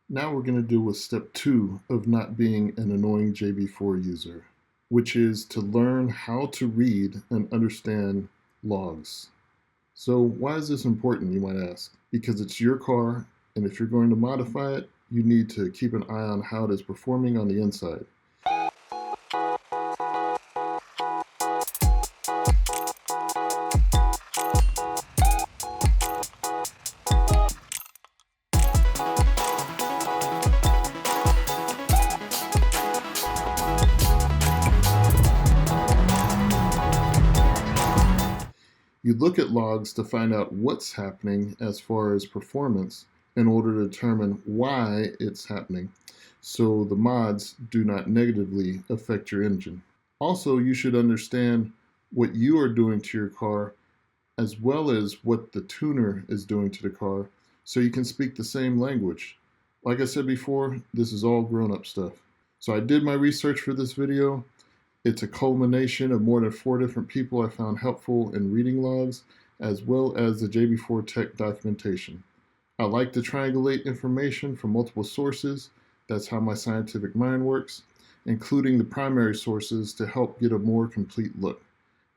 Now we're going to deal with step 2 of not being an annoying JB4 user, which is to learn how to read and understand logs. So why is this important, you might ask? Because it's your car, and if you're going to modify it, you need to keep an eye on how it is performing on the inside. You look at logs to find out what's happening as far as performance in order to determine why it's happening, so the mods do not negatively affect your engine. Also, you should understand what you are doing to your car as well as what the tuner is doing to the car, so you can speak the same language. Like I said before, this is all grown-up stuff. So I did my research for this video. It's a culmination of more than 4 different people I found helpful in reading logs, as well as the JB4 tech documentation. I like to triangulate information from multiple sources. That's how my scientific mind works, including the primary sources to help get a more complete look.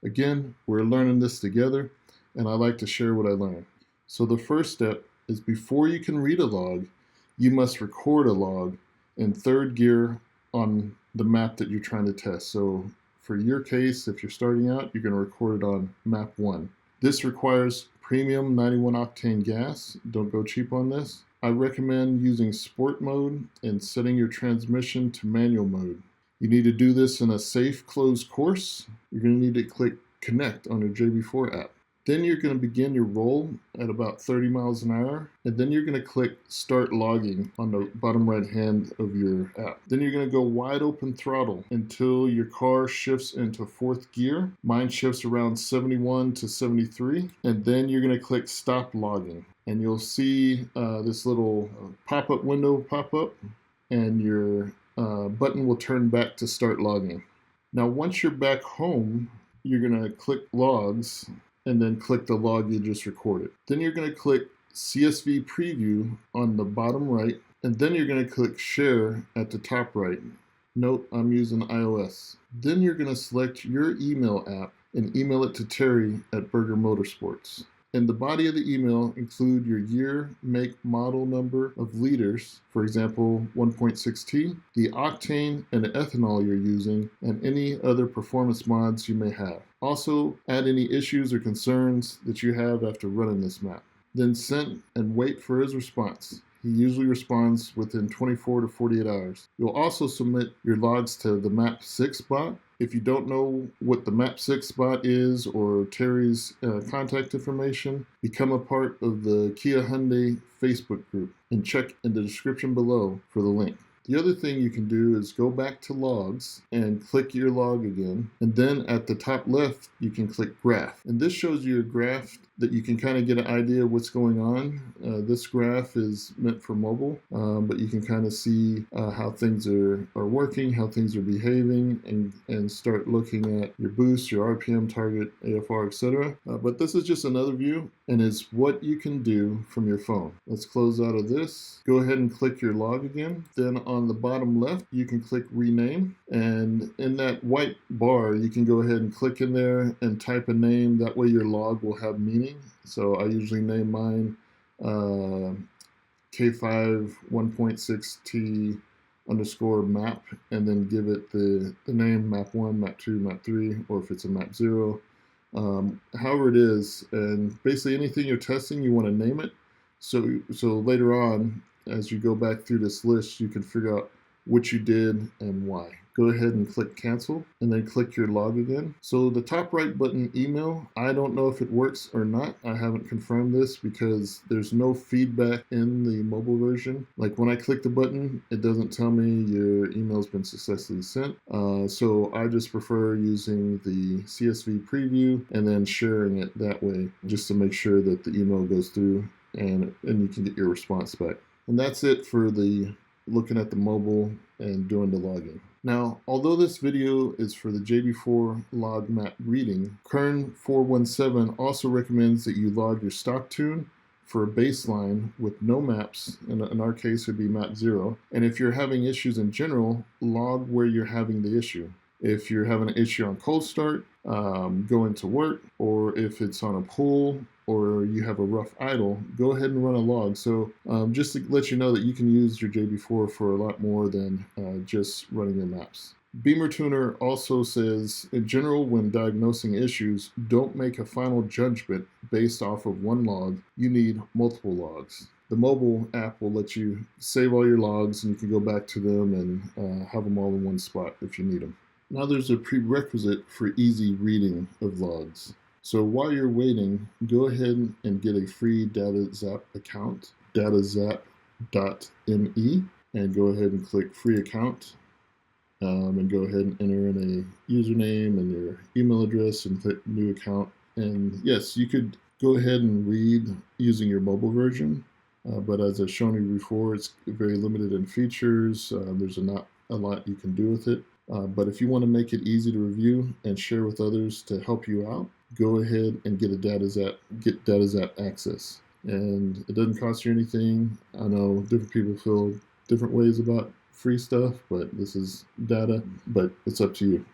Again, we're learning this together, and I like to share what I learned. So the first step is before you can read a log, you must record a log in third gear on the map that you're trying to test. So for your case, if you're starting out, you're going to record it on map 1. This requires premium 91 octane gas. Don't go cheap on this. I recommend using sport mode and setting your transmission to manual mode. You need to do this in a safe closed course. You're going to need to click connect on your JB4 app. Then you're going to begin your roll at about 30 miles an hour, and then you're going to click start logging on the bottom right hand of your app. Then you're going to go wide open throttle until your car shifts into 4th gear. Mine shifts around 71 to 73, and then you're going to click stop logging, and you'll see this little pop-up window pop up, and your button will turn back to start logging. Now once you're back home, you're going to click logs and then click the log you just recorded. Then you're going to click CSV preview on the bottom right, and then you're going to click share at the top right. Note I'm using iOS. Then you're going to select your email app and email it to Terry at Berger Motorsports. In the body of the email, include your year, make, model number of liters, for example, 1.6T, the octane and the ethanol you're using, and any other performance mods you may have. Also, add any issues or concerns that you have after running this map. Then send and wait for his response. He usually responds within 24 to 48 hours. You'll also submit your logs to the Map 6 bot. If you don't know what the Map 6 bot is or Terry's contact information, become a part of the Kia Hyundai Facebook group and check in the description below for the link. The other thing you can do is go back to logs and click your log again. And then at the top left, you can click graph. And this shows you a graph that you can kind of get an idea of what's going on. This graph is meant for mobile, but you can kind of see how things are working, how things are behaving, and start looking at your boost, your RPM target, AFR, etc. But this is just another view, and it's what you can do from your phone. Let's close out of this. Go ahead and click your log again. Then on the bottom left, you can click rename, and in that white bar, you can go ahead and click in there and type a name. That way your log will have meaning. So I usually name mine K5 1.6T underscore map, and then give it the name map 1, map 2, map 3, or if it's a map 0. However it is, and basically anything you're testing, you want to name it. So later on, as you go back through this list, you can figure out what you did and why. Go ahead and click cancel, and then click your log again. So the top right button, email, I don't know if it works or not. I haven't confirmed this because there's no feedback in the mobile version. Like when I click the button, it doesn't tell me your email's been successfully sent. So I just prefer using the CSV preview and then sharing it that way, just to make sure that the email goes through and you can get your response back. And that's it for the looking at the mobile and doing the logging. Now, although this video is for the JB4 log map reading, Kern 417 also recommends that you log your stock tune for a baseline with no maps. In our case, it would be map 0. And if you're having issues in general, log where you're having the issue. If you're having an issue on cold start, going to work, or if it's on a pull, or you have a rough idle, go ahead and run a log. So just to let you know that you can use your JB4 for a lot more than just running your maps. Beamer Tuner also says, in general, when diagnosing issues, don't make a final judgment based off of one log. You need multiple logs. The mobile app will let you save all your logs, and you can go back to them and have them all in one spot if you need them. Now there's a prerequisite for easy reading of logs. So while you're waiting, go ahead and get a free Datazap account, datazap.me, and go ahead and click free account. And go ahead and enter in a username and your email address and click new account. And yes, you could go ahead and read using your mobile version, but as I've shown you before, it's very limited in features. There's not a lot you can do with it. But if you want to make it easy to review and share with others to help you out, go ahead and get Datazap access. And it doesn't cost you anything. I know different people feel different ways about free stuff, but this is data, but it's up to you.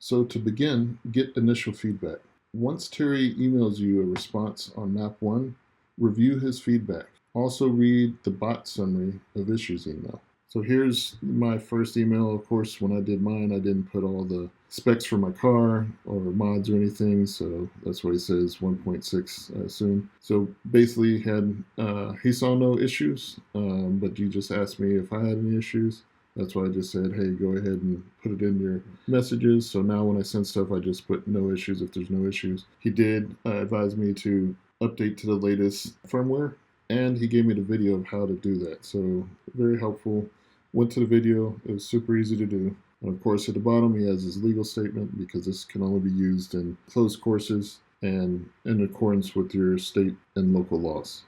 So to begin, get initial feedback. Once Terry emails you a response on map 1, review his feedback. Also read the bot summary of issues email. So here's my first email. Of course, when I did mine, I didn't put all the specs for my car or mods or anything, so that's why it says 1.6, I assume. So basically, he saw no issues, but you just asked me if I had any issues. That's why I just said, hey, go ahead and put it in your messages. So now when I send stuff, I just put no issues if there's no issues. He did advise me to update to the latest firmware, and he gave me the video of how to do that. So very helpful. Went to the video. It was super easy to do. And of course, at the bottom, he has his legal statement, because this can only be used in closed courses and in accordance with your state and local laws.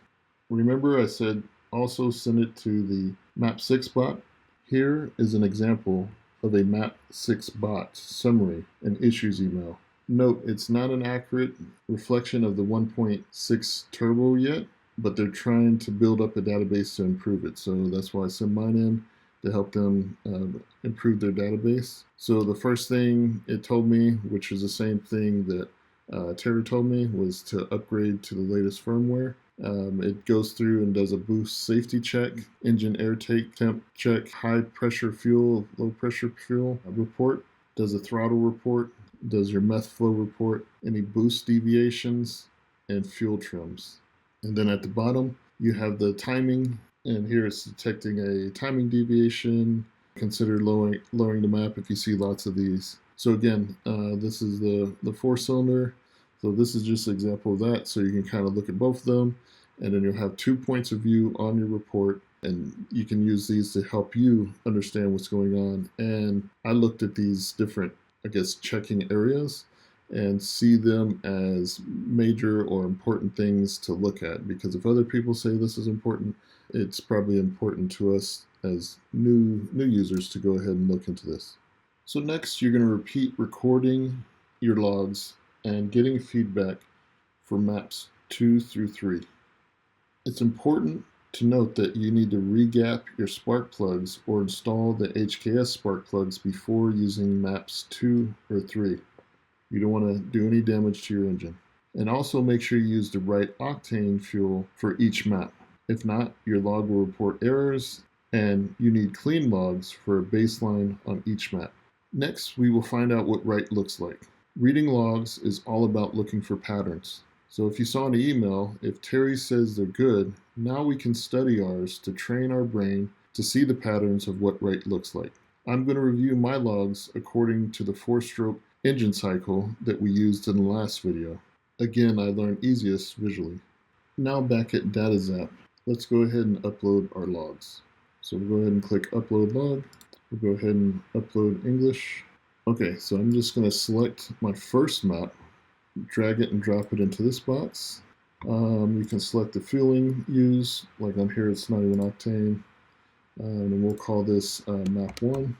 Remember, I said also send it to the Map 6 bot. Here is an example of a Map 6 bot summary and issues email. Note, it's not an accurate reflection of the 1.6 turbo yet, but they're trying to build up a database to improve it. So that's why I send mine in, to help them improve their database. So the first thing it told me, which is the same thing that Terry told me, was to upgrade to the latest firmware. It goes through and does a boost safety check, engine air take temp check, high pressure fuel, low pressure fuel report, does a throttle report, does your meth flow report, any boost deviations, and fuel trims. And then at the bottom, you have the timing, and here it's detecting a timing deviation. Consider lowering the map if you see lots of these. So again, this is the 4-cylinder. So this is just an example of that. So you can kind of look at both of them, and then you'll have 2 points of view on your report, and you can use these to help you understand what's going on. And I looked at these different, checking areas and see them as major or important things to look at, because if other people say this is important, it's probably important to us as new users to go ahead and look into this. So next, you're going to repeat recording your logs and getting feedback for maps 2 through 3. It's important to note that you need to re-gap your spark plugs or install the HKS spark plugs before using maps 2 or 3. You don't want to do any damage to your engine. And also make sure you use the right octane fuel for each map. If not, your log will report errors, and you need clean logs for a baseline on each map. Next, we will find out what right looks like. Reading logs is all about looking for patterns. So if you saw in the email, if Terry says they're good, now we can study ours to train our brain to see the patterns of what right looks like. I'm going to review my logs according to the 4-stroke engine cycle that we used in the last video. Again, I learned easiest visually. Now back at Datazap, let's go ahead and upload our logs. So we'll go ahead and click Upload Log. We'll go ahead and upload English. Okay, so I'm just going to select my first map, drag it and drop it into this box. You can select the fueling used, like on here it's 91 octane. And we'll call this map 1.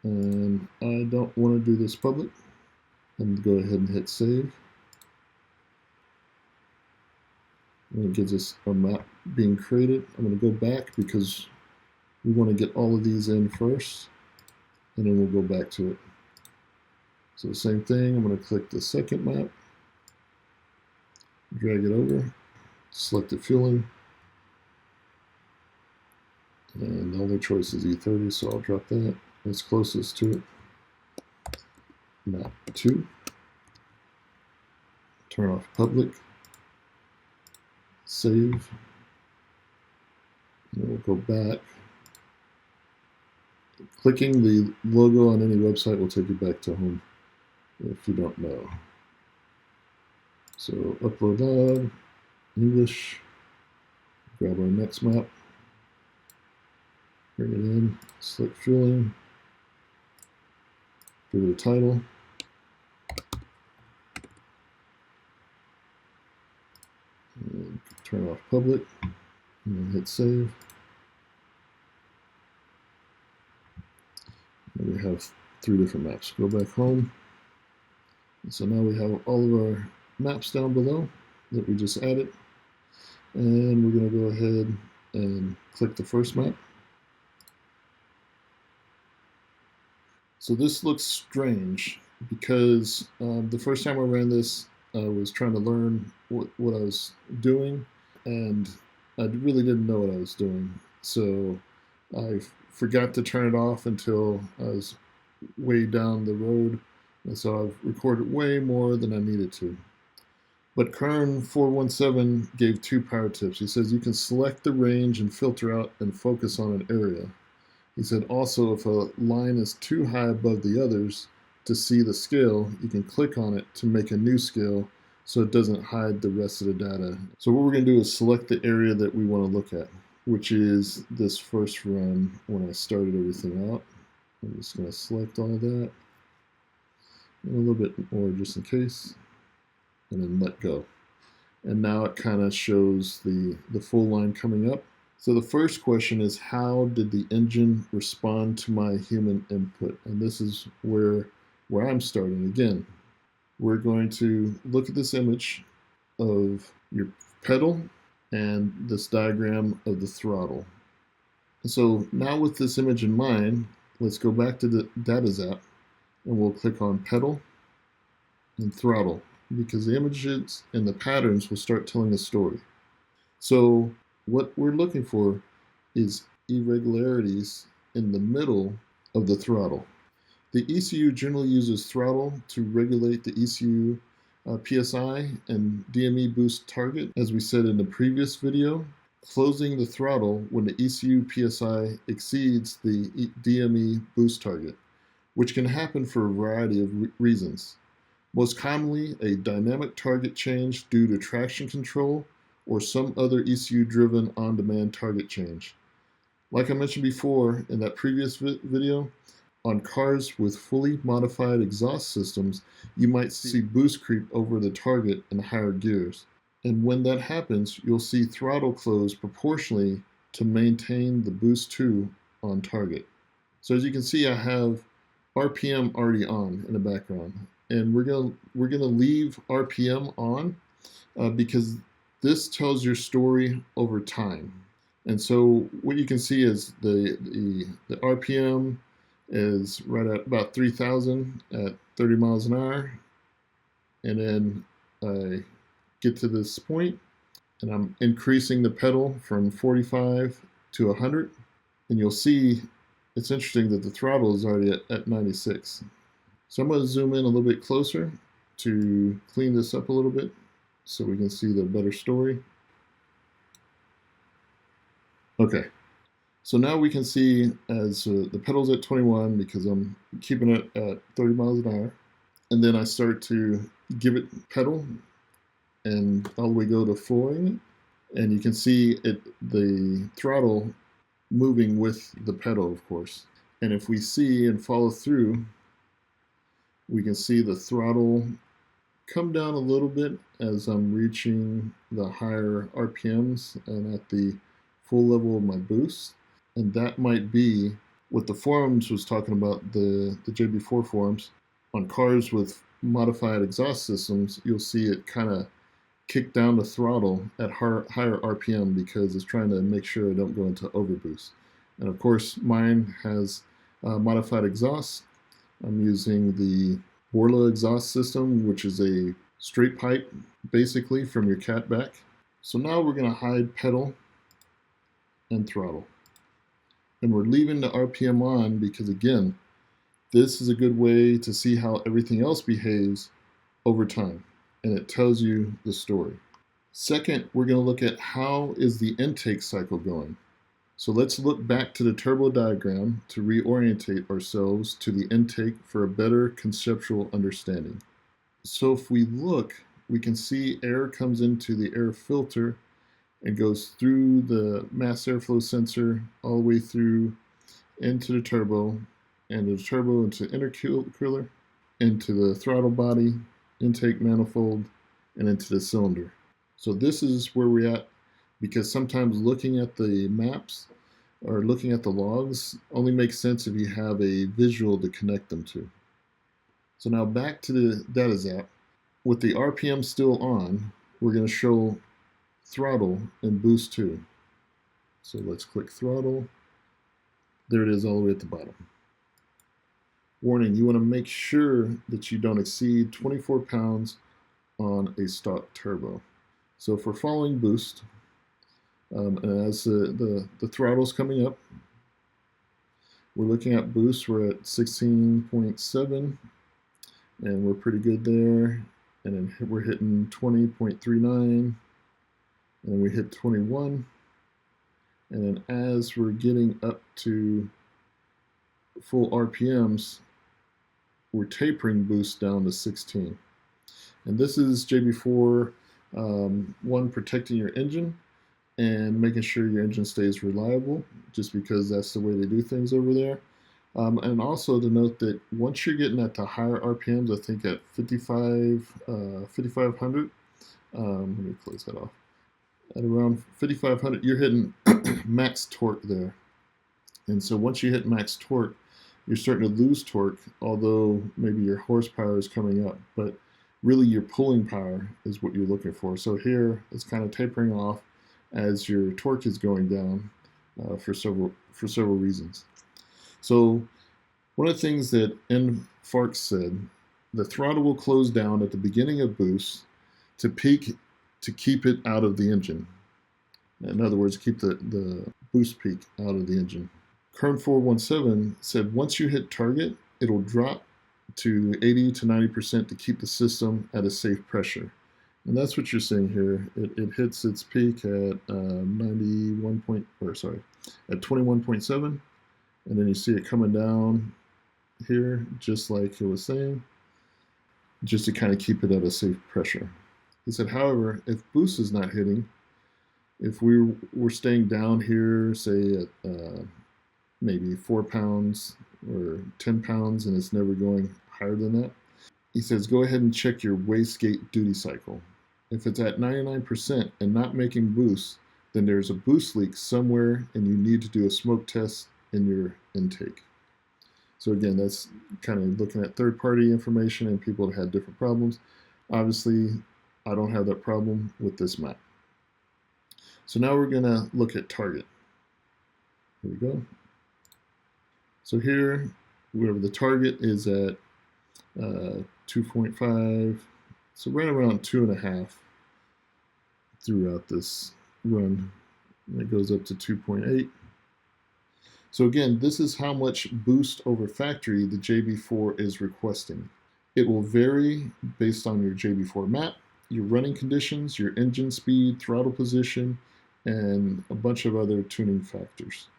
And I don't want to do this public. And go ahead and hit save. And it gives us a map being created. I'm going to go back because we want to get all of these in first, and then we'll go back to it. So the same thing, I'm going to click the second map, drag it over, select the fueling, and the only choice is E30, so I'll drop that. It's closest to it. Map 2. Turn off public. Save. And we'll go back. Clicking the logo on any website will take you back to home if you don't know. So upload log, English, grab our next map, bring it in, select fueling, give it a title, and turn off public, and then hit save. And we have 3 different maps. Go back home. And so now we have all of our maps down below that we just added. And we're going to go ahead and click the first map. So this looks strange because the first time I ran this, I was trying to learn what I was doing, and I really didn't know what I was doing. So I forgot to turn it off until I was way down the road, and so I've recorded way more than I needed to. But Kern417 gave 2 power tips. He says you can select the range and filter out and focus on an area. He said also if a line is too high above the others to see the scale, you can click on it to make a new scale so it doesn't hide the rest of the data. So what we're going to do is select the area that we want to look at, which is this first run when I started everything out. I'm just going to select all of that and a little bit more just in case, and then let go. And now it kind of shows the full line coming up. So the first question is, how did the engine respond to my human input? And this is where I'm starting again. We're going to look at this image of your pedal and this diagram of the throttle. And so now with this image in mind, let's go back to the Datazap and we'll click on pedal and throttle, because the images and the patterns will start telling a story. So what we're looking for is irregularities in the middle of the throttle. The ECU generally uses throttle to regulate the ECU PSI and DME boost target. As we said in the previous video, closing the throttle when the ECU PSI exceeds the DME boost target, which can happen for a variety of reasons. Most commonly, a dynamic target change due to traction control or some other ECU-driven on-demand target change. Like I mentioned before in that previous video, on cars with fully modified exhaust systems, you might see boost creep over the target in higher gears. And when that happens, you'll see throttle close proportionally to maintain the boost 2 on target. So as you can see, I have RPM already on in the background. And we're gonna leave RPM on because this tells your story over time. And so what you can see is the RPM is right at about 3,000 at 30 miles an hour. And then I get to this point and I'm increasing the pedal from 45 to 100. And you'll see it's interesting that the throttle is already at 96. So I'm going to zoom in a little bit closer to clean this up a little bit so we can see the better story. Okay, so now we can see as the pedal's at 21 because I'm keeping it at 30 miles an hour. And then I start to give it pedal and all the way go to flooring it. And you can see the throttle moving with the pedal, of course. And if we see and follow through, we can see the throttle come down a little bit as I'm reaching the higher RPMs and at the full level of my boost. And that might be what the forums was talking about, the JB4 forums. On cars with modified exhaust systems, you'll see it kind of kick down the throttle at higher RPM because it's trying to make sure I don't go into overboost. And of course, mine has modified exhaust. I'm using the Borla exhaust system, which is a straight pipe, basically, from your catback. So now we're going to hide pedal and throttle. And we're leaving the RPM on because, again, this is a good way to see how everything else behaves over time. And it tells you the story. Second, we're going to look at how is the intake cycle going. So let's look back to the turbo diagram to reorientate ourselves to the intake for a better conceptual understanding. So if we look, we can see air comes into the air filter and goes through the mass airflow sensor all the way through into the turbo, and the turbo into intercooler, into the throttle body, intake manifold, and into the cylinder. So this is where we're at, because sometimes looking at the maps or looking at the logs only makes sense if you have a visual to connect them to. So now back to the Datazap. With the RPM still on, we're going to show throttle and boost too. So let's click throttle. There it is all the way at the bottom. Warning, you want to make sure that you don't exceed 24 pounds on a stock turbo. So if we're following boost, and as the throttle's coming up, we're looking at boost, we're at 16.7, and we're pretty good there. And then we're hitting 20.39, and then we hit 21. And then as we're getting up to full RPMs, we're tapering boost down to 16. And this is JB4, one, protecting your engine and making sure your engine stays reliable, just because that's the way they do things over there. And also to note that once you're getting at the higher RPMs, I think at 5,500, let me close that off. At around 5,500, you're hitting max torque there. And so once you hit max torque, you're starting to lose torque, although maybe your horsepower is coming up. But really your pulling power is what you're looking for. So here it's kind of tapering off as your torque is going down for several reasons. So one of the things that Farks said, the throttle will close down at the beginning of boost to peak to keep it out of the engine. In other words, keep the boost peak out of the engine. Kern417 said once you hit target, it'll drop to 80 to 90% to keep the system at a safe pressure. And that's what you're seeing here. It hits its peak at at 21.7, and then you see it coming down here, just like it was saying, just to kind of keep it at a safe pressure. He said, however, if boost is not hitting, if we're staying down here, say at maybe 4 pounds or 10 pounds, and it's never going higher than that, he says, go ahead and check your wastegate duty cycle. If it's at 99% and not making boost, then there's a boost leak somewhere and you need to do a smoke test in your intake. So again, that's kind of looking at third-party information and people that had different problems. Obviously, I don't have that problem with this map. So now we're going to look at target. Here we go. So here, wherever the target is at 2.5, so right around 2.5 throughout this run, and it goes up to 2.8. So again, this is how much boost over factory the JB4 is requesting. It will vary based on your JB4 map, your running conditions, your engine speed, throttle position, and a bunch of other tuning factors.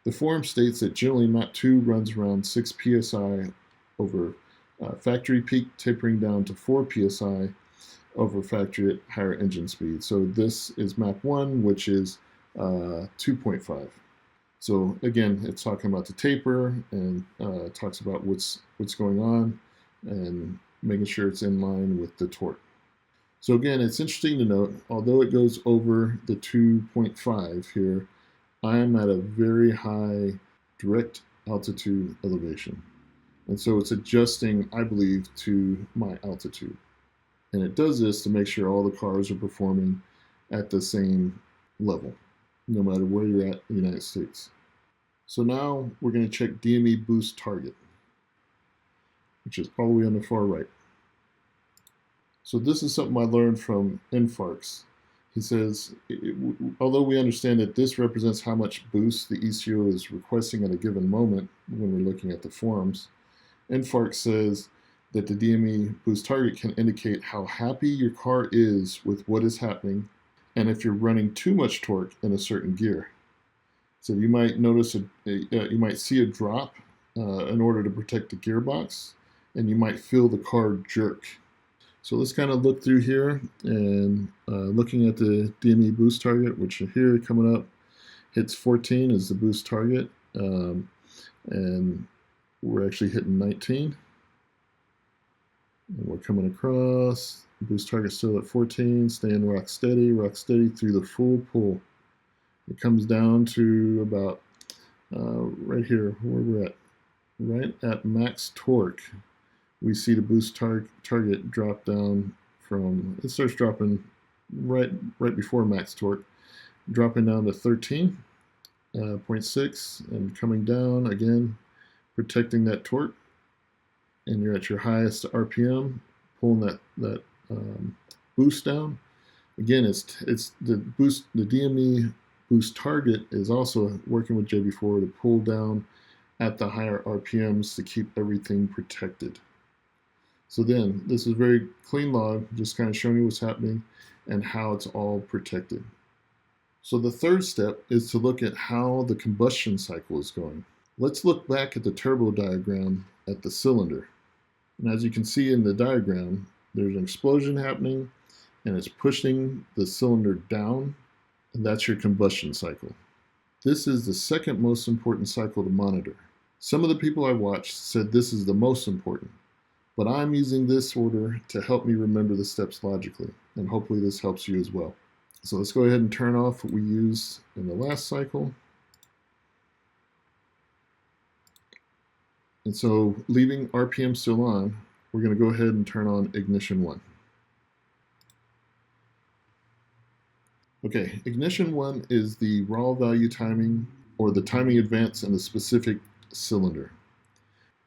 The forum states that generally map 2 runs around 6 psi over factory peak, tapering down to 4 psi over factory at higher engine speed. So this is map 1, which is 2.5. So again, it's talking about the taper and talks about what's going on and making sure it's in line with the torque. So again, it's interesting to note, although it goes over the 2.5 here, I am at a very high direct altitude elevation. And so it's adjusting, I believe, to my altitude. And it does this to make sure all the cars are performing at the same level, no matter where you're at in the United States. So now we're going to check DME boost target, which is all the way on the far right. So this is something I learned from Infarks. He says, although we understand that this represents how much boost the ECU is requesting at a given moment when we're looking at the forums, Infarks says that the DME boost target can indicate how happy your car is with what is happening and if you're running too much torque in a certain gear. So you might notice, you might see a drop in order to protect the gearbox, and you might feel the car jerk. So let's kind of look through here and looking at the DME boost target, which are here coming up, hits 14 is the boost target, and we're actually hitting 19. And we're coming across, boost target still at 14, staying rock steady through the full pull. It comes down to about right here, where we're at, right at max torque. We see the boost target drop down from, it starts dropping right before max torque, dropping down to 13.6 and coming down again, protecting that torque. And you're at your highest RPM, pulling that boost down. Again, it's the boost, the DME boost target is also working with JB4 to pull down at the higher RPMs to keep everything protected. So then, this is a very clean log, just kind of showing you what's happening and how it's all protected. So the third step is to look at how the combustion cycle is going. Let's look back at the turbo diagram at the cylinder. And as you can see in the diagram, there's an explosion happening and it's pushing the cylinder down, and that's your combustion cycle. This is the second most important cycle to monitor. Some of the people I watched said this is the most important, but I'm using this order to help me remember the steps logically, and hopefully this helps you as well. So let's go ahead and turn off what we used in the last cycle. And so leaving RPM still on, we're going to go ahead and turn on ignition 1. Okay, ignition 1 is the raw value timing, or the timing advance in a specific cylinder.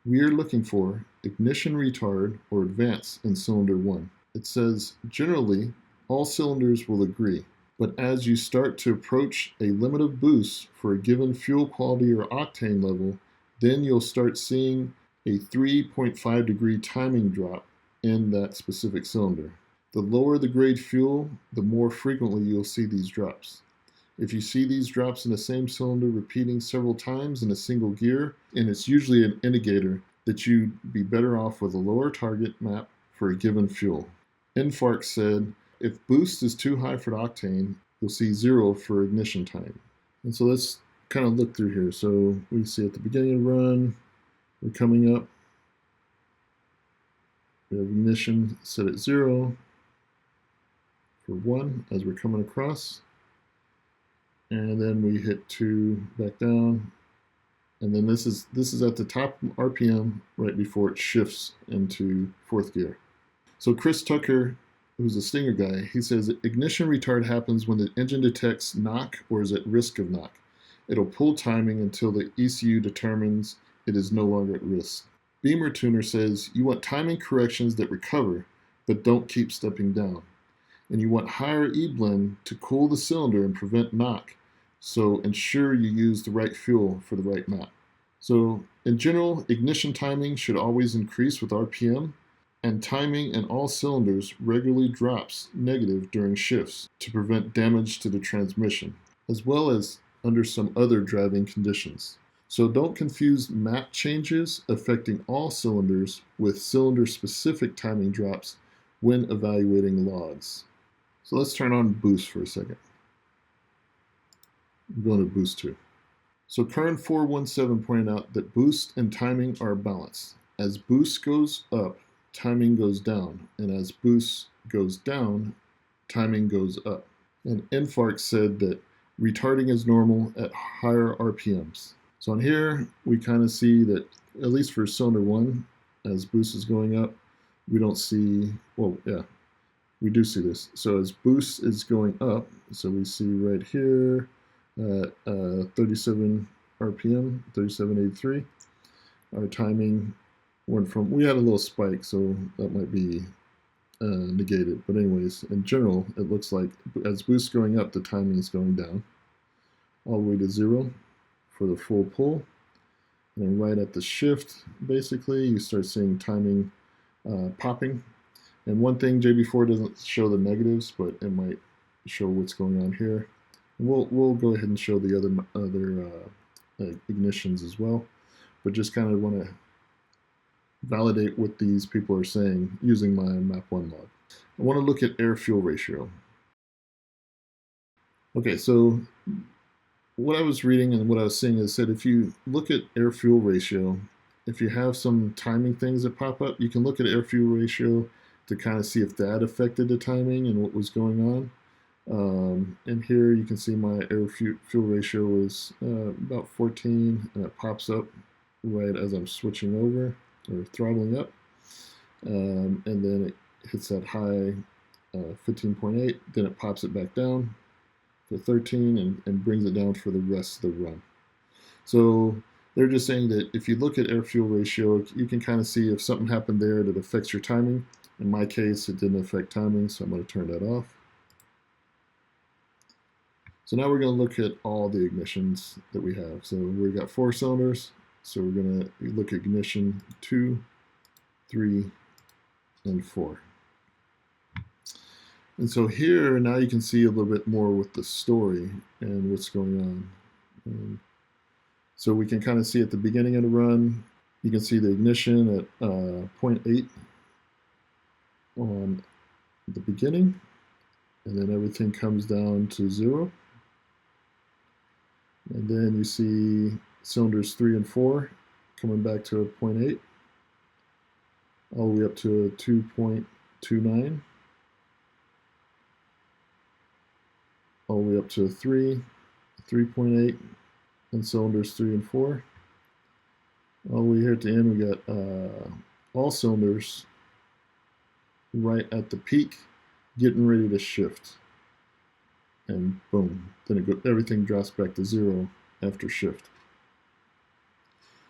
We are looking for ignition retard or advance in cylinder 1. It says generally all cylinders will agree, but as you start to approach a limit of boost for a given fuel quality or octane level, then you'll start seeing a 3.5 degree timing drop in that specific cylinder. The lower the grade fuel, the more frequently you'll see these drops. If you see these drops in the same cylinder repeating several times in a single gear, and it's usually an indicator that you'd be better off with a lower target map for a given fuel. Infarct said, if boost is too high for the octane, you'll see 0 for ignition time. And so let's kind of look through here. So we see at the beginning of the run, we're coming up. We have ignition set at 0 for 1 as we're coming across. And then we hit 2 back down. And then this is at the top RPM right before it shifts into 4th gear. So Chris Tucker, who's a Stinger guy, he says ignition retard happens when the engine detects knock or is at risk of knock. It'll pull timing until the ECU determines it is no longer at risk. Beamer Tuner says you want timing corrections that recover, but don't keep stepping down. And you want higher E-blend to cool the cylinder and prevent knock, so ensure you use the right fuel for the right map. So in general, ignition timing should always increase with RPM, and timing in all cylinders regularly drops negative during shifts to prevent damage to the transmission, as well as under some other driving conditions. So don't confuse map changes affecting all cylinders with cylinder-specific timing drops when evaluating logs. So let's turn on boost for a second. I'm going to boost 2. So Kern417 pointed out that boost and timing are balanced. As boost goes up, timing goes down, and as boost goes down, timing goes up. And Infarct said that retarding is normal at higher RPMs. So on here, we kind of see that, at least for cylinder 1, as boost is going up, we don't see, well, yeah, we do see this. So as boost is going up, so we see right here at 37 RPM, 3783, our timing went from, we had a little spike, so that might be negated. But anyways, in general, it looks like as boost going up, the timing is going down all the way to 0 for the full pull. And then right at the shift, basically, you start seeing timing popping. And one thing, JB4 doesn't show the negatives, but it might show what's going on here. And we'll go ahead and show the other ignitions as well, but just kind of want to validate what these people are saying using my map1 log. I want to look at air-fuel ratio. Okay, so what I was reading and what I was seeing is that if you look at air-fuel ratio, if you have some timing things that pop up, you can look at air-fuel ratio to kind of see if that affected the timing and what was going on. And here you can see my air-fuel ratio is about 14, and it pops up right as I'm switching over or throttling up. And then it hits that high 15.8, then it pops it back down to 13 and brings it down for the rest of the run. So they're just saying that if you look at air-fuel ratio, you can kind of see if something happened there that affects your timing. In my case, it didn't affect timing, so I'm going to turn that off. So now we're going to look at all the ignitions that we have. So we've got 4 cylinders, so we're going to look at ignition 2, 3, and 4. And so here, now you can see a little bit more with the story and what's going on. So we can kind of see at the beginning of the run, you can see the ignition at 0.8 on the beginning, and then everything comes down to 0. And then you see cylinders 3 and 4 coming back to a 0.8, all the way up to a 2.29, all the way up to a 3, 3.8, and cylinders 3 and 4. All the way here at the end, we got all cylinders right at the peak, getting ready to shift. And boom, then everything drops back to 0 after shift.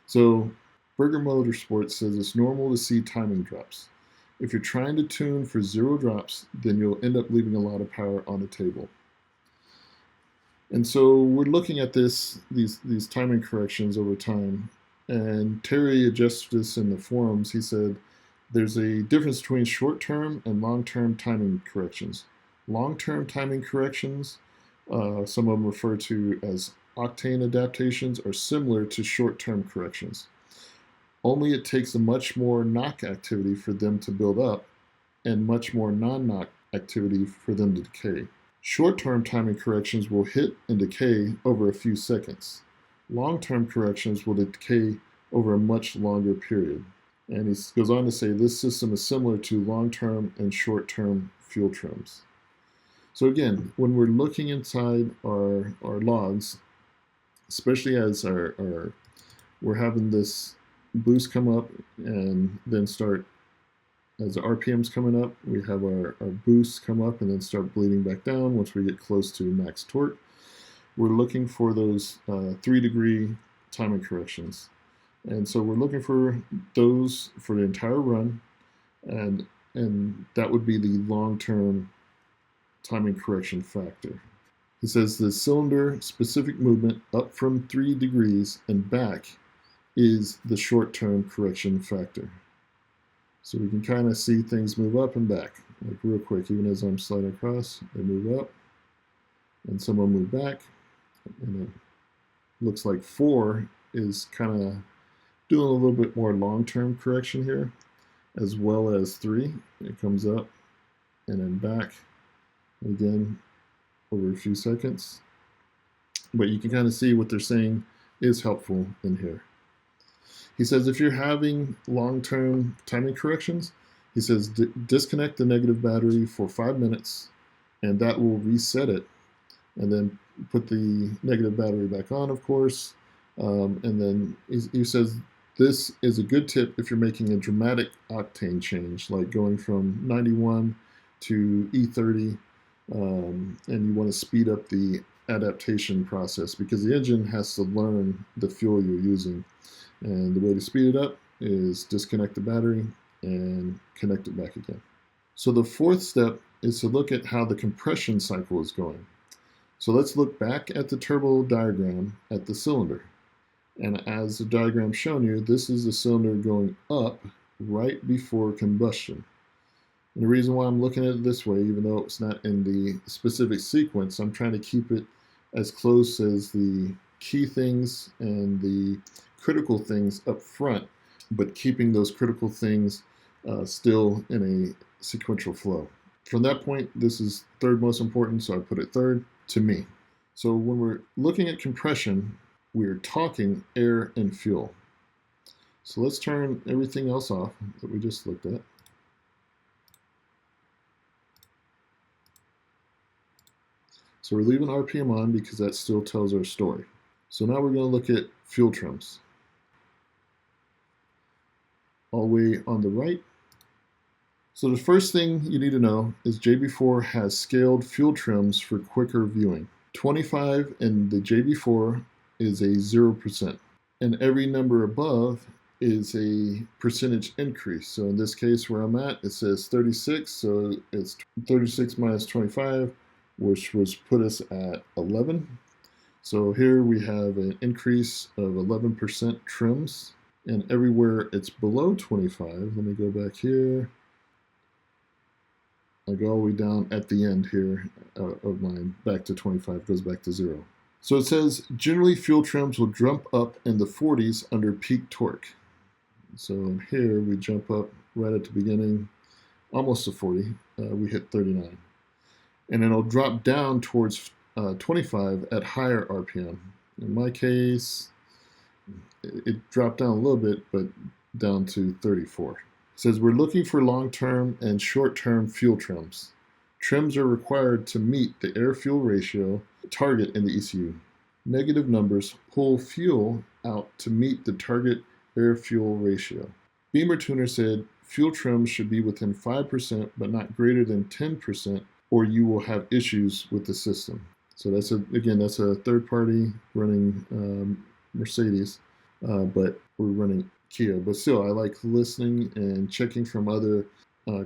So Burger Motorsports says it's normal to see timing drops. If you're trying to tune for 0 drops, then you'll end up leaving a lot of power on the table. And so we're looking at these timing corrections over time. And Terry addressed this in the forums. He said there's a difference between short-term and long-term timing corrections. Long-term timing corrections, some of them refer to as octane adaptations, are similar to short-term corrections. Only it takes a much more knock activity for them to build up and much more non-knock activity for them to decay. Short-term timing corrections will hit and decay over a few seconds. Long-term corrections will decay over a much longer period. And he goes on to say this system is similar to long-term and short-term fuel trims. So again, when we're looking inside our logs, especially as we're having this boost come up and then start, as the RPM's coming up, we have our boosts come up and then start bleeding back down once we get close to max torque. We're looking for those 3-degree timing corrections. And so we're looking for those for the entire run, and that would be the long-term timing correction factor. He says the cylinder specific movement up from 3 degrees and back is the short-term correction factor. So we can kind of see things move up and back, like real quick. Even as I'm sliding across, they move up, and some will move back. And it looks like 4 is kind of doing a little bit more long-term correction here, as well as 3. It comes up and then back again over a few seconds. But you can kind of see what they're saying is helpful in here. He says if you're having long-term timing corrections, he says disconnect the negative battery for 5 minutes, and that will reset it, and then put the negative battery back on, of course. And then he says this is a good tip if you're making a dramatic octane change, like going from 91 to E30, and you want to speed up the adaptation process because the engine has to learn the fuel you're using. And the way to speed it up is disconnect the battery and connect it back again. So the fourth step is to look at how the compression cycle is going. So let's look back at the turbo diagram at the cylinder. And as the diagram shown you, this is the cylinder going up right before combustion. And the reason why I'm looking at it this way, even though it's not in the specific sequence, I'm trying to keep it as close as the key things and the critical things up front, but keeping those critical things still in a sequential flow. From that point, this is third most important, so I put it third to me. So when we're looking at compression, we're talking air and fuel. So let's turn everything else off that we just looked at. So we're leaving RPM on because that still tells our story. So now we're going to look at fuel trims. All the way on the right. So the first thing you need to know is JB4 has scaled fuel trims for quicker viewing. 25 in the JB4 is a 0%. And every number above is a percentage increase. So in this case where I'm at, it says 36. So it's 36 minus 25, which was put us at 11. So here we have an increase of 11% trims. And everywhere it's below 25, let me go back here. I go all the way down at the end here of mine, back to 25, goes back to 0. So it says, generally fuel trims will jump up in the 40s under peak torque. So here we jump up right at the beginning, almost to 40, we hit 39. And then it'll drop down towards 25 at higher RPM. In my case, it dropped down a little bit, but down to 34. It says we're looking for long-term and short-term fuel trims. Trims are required to meet the air-fuel ratio target in the ECU. Negative numbers pull fuel out to meet the target air-fuel ratio. Beamer Tuner said fuel trims should be within 5% but not greater than 10%, or you will have issues with the system. So that's that's a third party running Mercedes, but we're running Kia. But still, I like listening and checking from other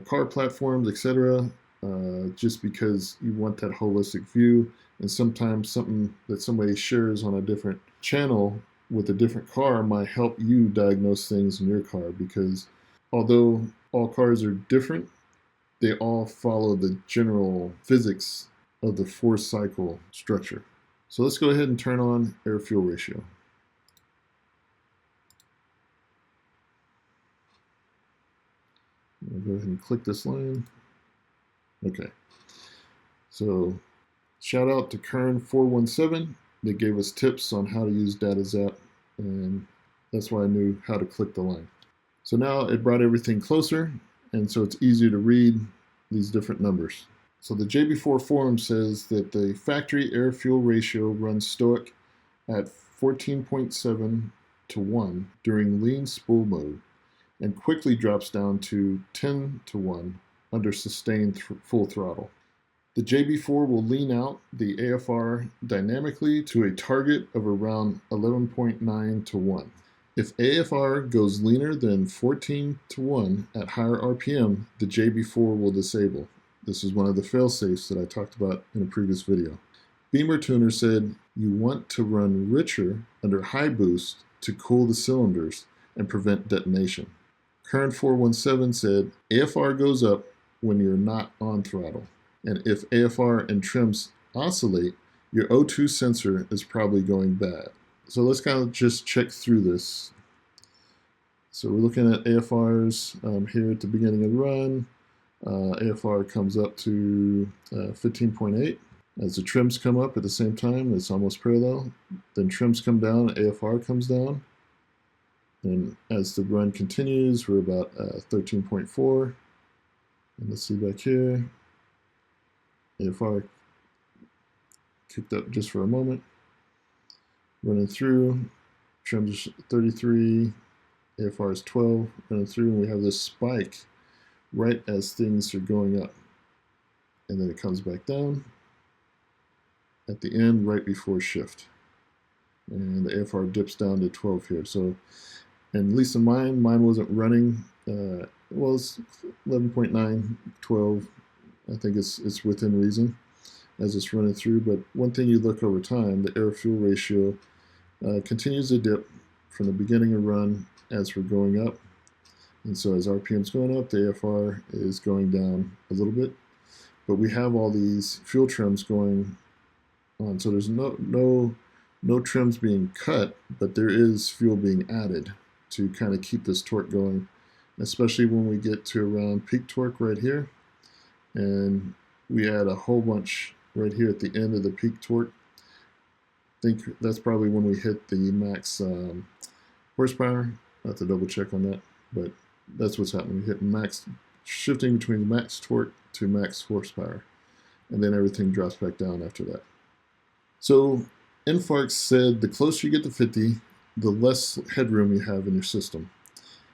car platforms, etc. Just because you want that holistic view, and sometimes something that somebody shares on a different channel with a different car might help you diagnose things in your car, because although all cars are different, they all follow the general physics of the force cycle structure. So let's go ahead and turn on air-fuel ratio. I'll go ahead and click this line. Okay. So shout out to Kern417. They gave us tips on how to use Datazap, and that's why I knew how to click the line. So now it brought everything closer, and so it's easier to read these different numbers. So the JB4 forum says that the factory air-fuel ratio runs stoic at 14.7 to 1 during lean spool mode, and quickly drops down to 10 to 1 under sustained full throttle. The JB4 will lean out the AFR dynamically to a target of around 11.9 to 1. If AFR goes leaner than 14 to 1 at higher RPM, the JB4 will disable. This is one of the fail-safes that I talked about in a previous video. Beamer Tuner said you want to run richer under high boost to cool the cylinders and prevent detonation. Kern417 said AFR goes up when you're not on throttle. And if AFR and trims oscillate, your O2 sensor is probably going bad. So let's kind of just check through this. So we're looking at AFRs here at the beginning of the run. AFR comes up to 15.8. As the trims come up at the same time, it's almost parallel. Then trims come down, AFR comes down. And as the run continues, we're about 13.4. And let's see back here. AFR kicked up just for a moment. Running through, trims 33, AFR is 12, running through, and we have this spike right as things are going up. and then it comes back down at the end right before shift. And the AFR dips down to 12 here. So, and at least in mine wasn't running. Well, it's 11.9, 12. I think it's within reason as it's running through. But one thing you look over time, the air-fuel ratio continues to dip from the beginning of run as we're going up. And so as RPM's going up, the AFR is going down a little bit. But we have all these fuel trims going on. So there's no trims being cut, but there is fuel being added to kind of keep this torque going, especially when we get to around peak torque right here. And we add a whole bunch right here at the end of the peak torque. I think that's probably when we hit the max horsepower. I have to double check on that, but that's what's happening. We hit max, shifting between the max torque to max horsepower, and then everything drops back down after that. So Infarct said the closer you get to 50, the less headroom you have in your system.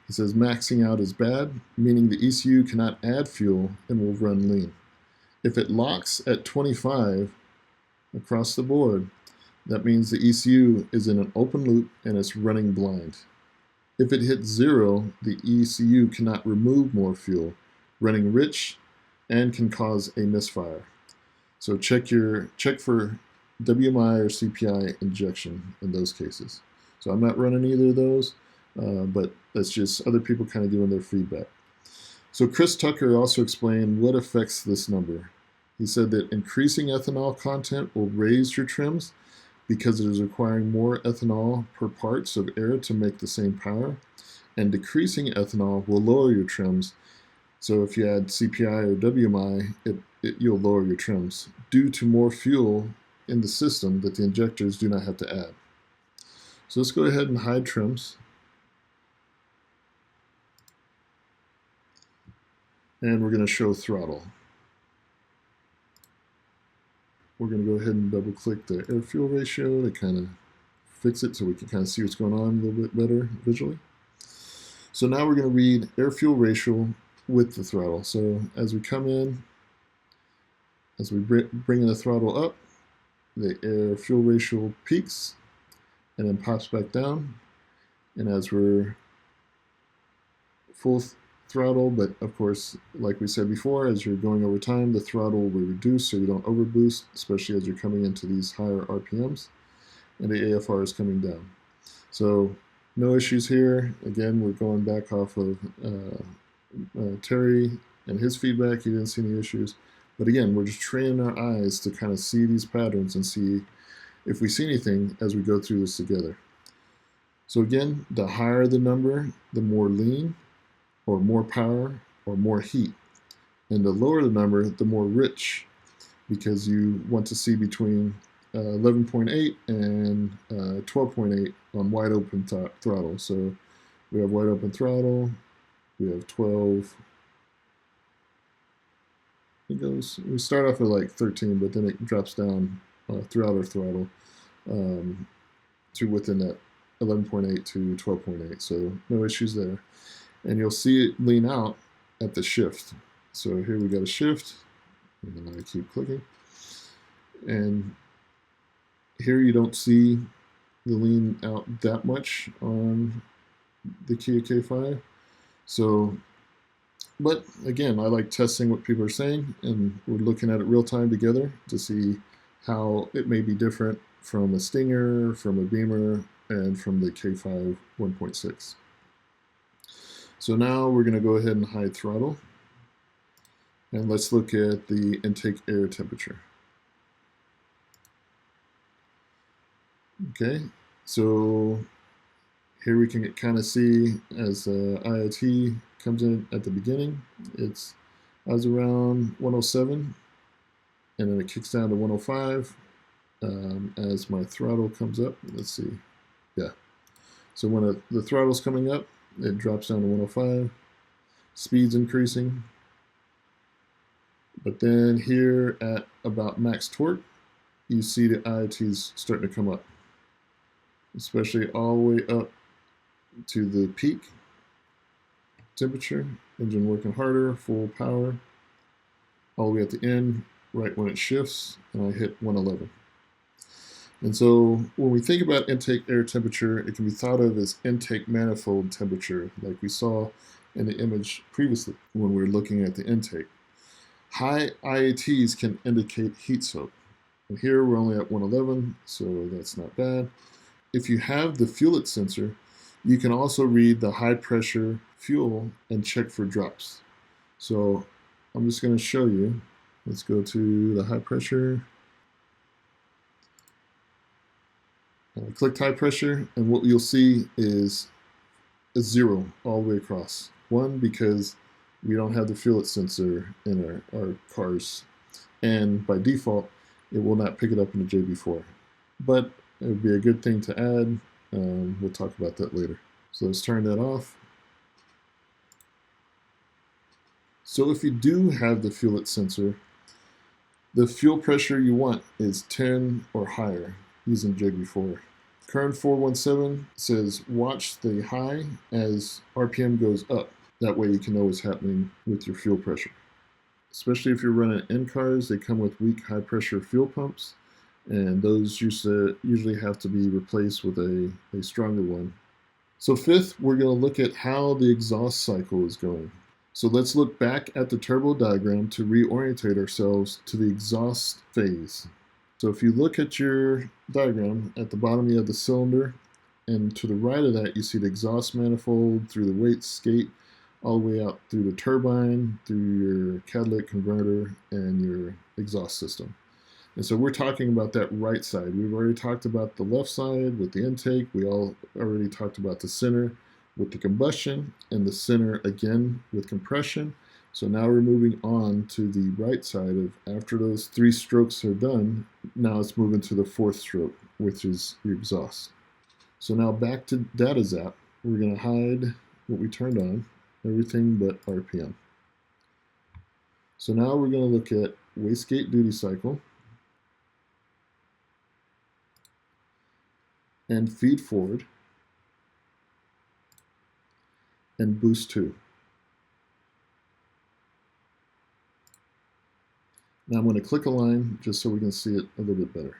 He says maxing out is bad, meaning the ECU cannot add fuel and will run lean. If it locks at 25 across the board, that means the ECU is in an open loop and it's running blind. If it hits 0, the ECU cannot remove more fuel, running rich, and can cause a misfire. So check for WMI or CPI injection in those cases. So I'm not running either of those, but that's just other people kind of giving their feedback. So Chris Tucker also explained what affects this number. He said that increasing ethanol content will raise your trims because it is requiring more ethanol per parts of air to make the same power, and decreasing ethanol will lower your trims. So if you add CPI or WMI, you'll lower your trims due to more fuel in the system that the injectors do not have to add. So let's go ahead and hide trims. And we're going to show throttle. We're going to go ahead and double click the air-fuel ratio to kind of fix it so we can kind of see what's going on a little bit better visually. So now we're going to read air-fuel ratio with the throttle. So as we come in, as we bring the throttle up, the air-fuel ratio peaks and then pops back down. And as we're full throttle, but of course, like we said before, as you're going over time, the throttle will reduce so you don't overboost, especially as you're coming into these higher RPMs, and the AFR is coming down. So no issues here. Again, we're going back off of Terry and his feedback. He didn't see any issues. But again, we're just training our eyes to kind of see these patterns and see if we see anything as we go through this together. So again, the higher the number, the more lean, or more power, or more heat. And the lower the number, the more rich, because you want to see between 11.8 and 12.8 on wide open throttle. So we have wide open throttle, we have 12. We start off at like 13, but then it drops down throughout our throttle to within that 11.8 to 12.8. So no issues there. And you'll see it lean out at the shift. So here we got a shift, and then I keep clicking. And here you don't see the lean out that much on the Kia K5. So, but again, I like testing what people are saying, and we're looking at it real time together to see how it may be different from a Stinger, from a Beamer, and from the K5 1.6. So now we're going to go ahead and hide throttle, and let's look at the intake air temperature. Okay, so here we can kind of see as IoT comes in at the beginning, I was around 107, and then it kicks down to 105 as my throttle comes up. Let's see, yeah. So when the throttle's coming up, it drops down to 105, speed's increasing, but then here at about max torque, you see the IoTs starting to come up, especially all the way up to the peak temperature, engine working harder, full power, all the way at the end, right when it shifts, and I hit 111. And so when we think about intake air temperature, it can be thought of as intake manifold temperature, like we saw in the image previously when we were looking at the intake. High IATs can indicate heat soak. And here we're only at 111, so that's not bad. If you have the fuelet sensor, you can also read the high pressure fuel and check for drops. So I'm just going to show you. Let's go to the high pressure. I clicked high pressure, and what you'll see is a 0 all the way across. 1, because we don't have the fuelet sensor in our cars, and by default, it will not pick it up in the JB4. But it would be a good thing to add. We'll talk about that later. So let's turn that off. So if you do have the fuelet sensor, the fuel pressure you want is 10 or higher using JB4. Current 417 says watch the high as RPM goes up. That way you can know what's happening with your fuel pressure. Especially if you're running in cars, they come with weak high pressure fuel pumps, and those usually have to be replaced with a stronger one. So fifth, we're going to look at how the exhaust cycle is going. So let's look back at the turbo diagram to reorientate ourselves to the exhaust phase. So if you look at your diagram, at the bottom you have the cylinder, and to the right of that you see the exhaust manifold through the wastegate, all the way out through the turbine, through your catalytic converter, and your exhaust system. And so we're talking about that right side. We've already talked about the left side with the intake. We all already talked about the center with the combustion, and the center again with compression. So now we're moving on to the right side of, after those 3 strokes are done, now it's moving to the 4th stroke, which is the exhaust. So now back to Datazap. We're going to hide what we turned on, everything but RPM. So now we're going to look at wastegate duty cycle and feed forward and boost 2. Now I'm going to click a line just so we can see it a little bit better.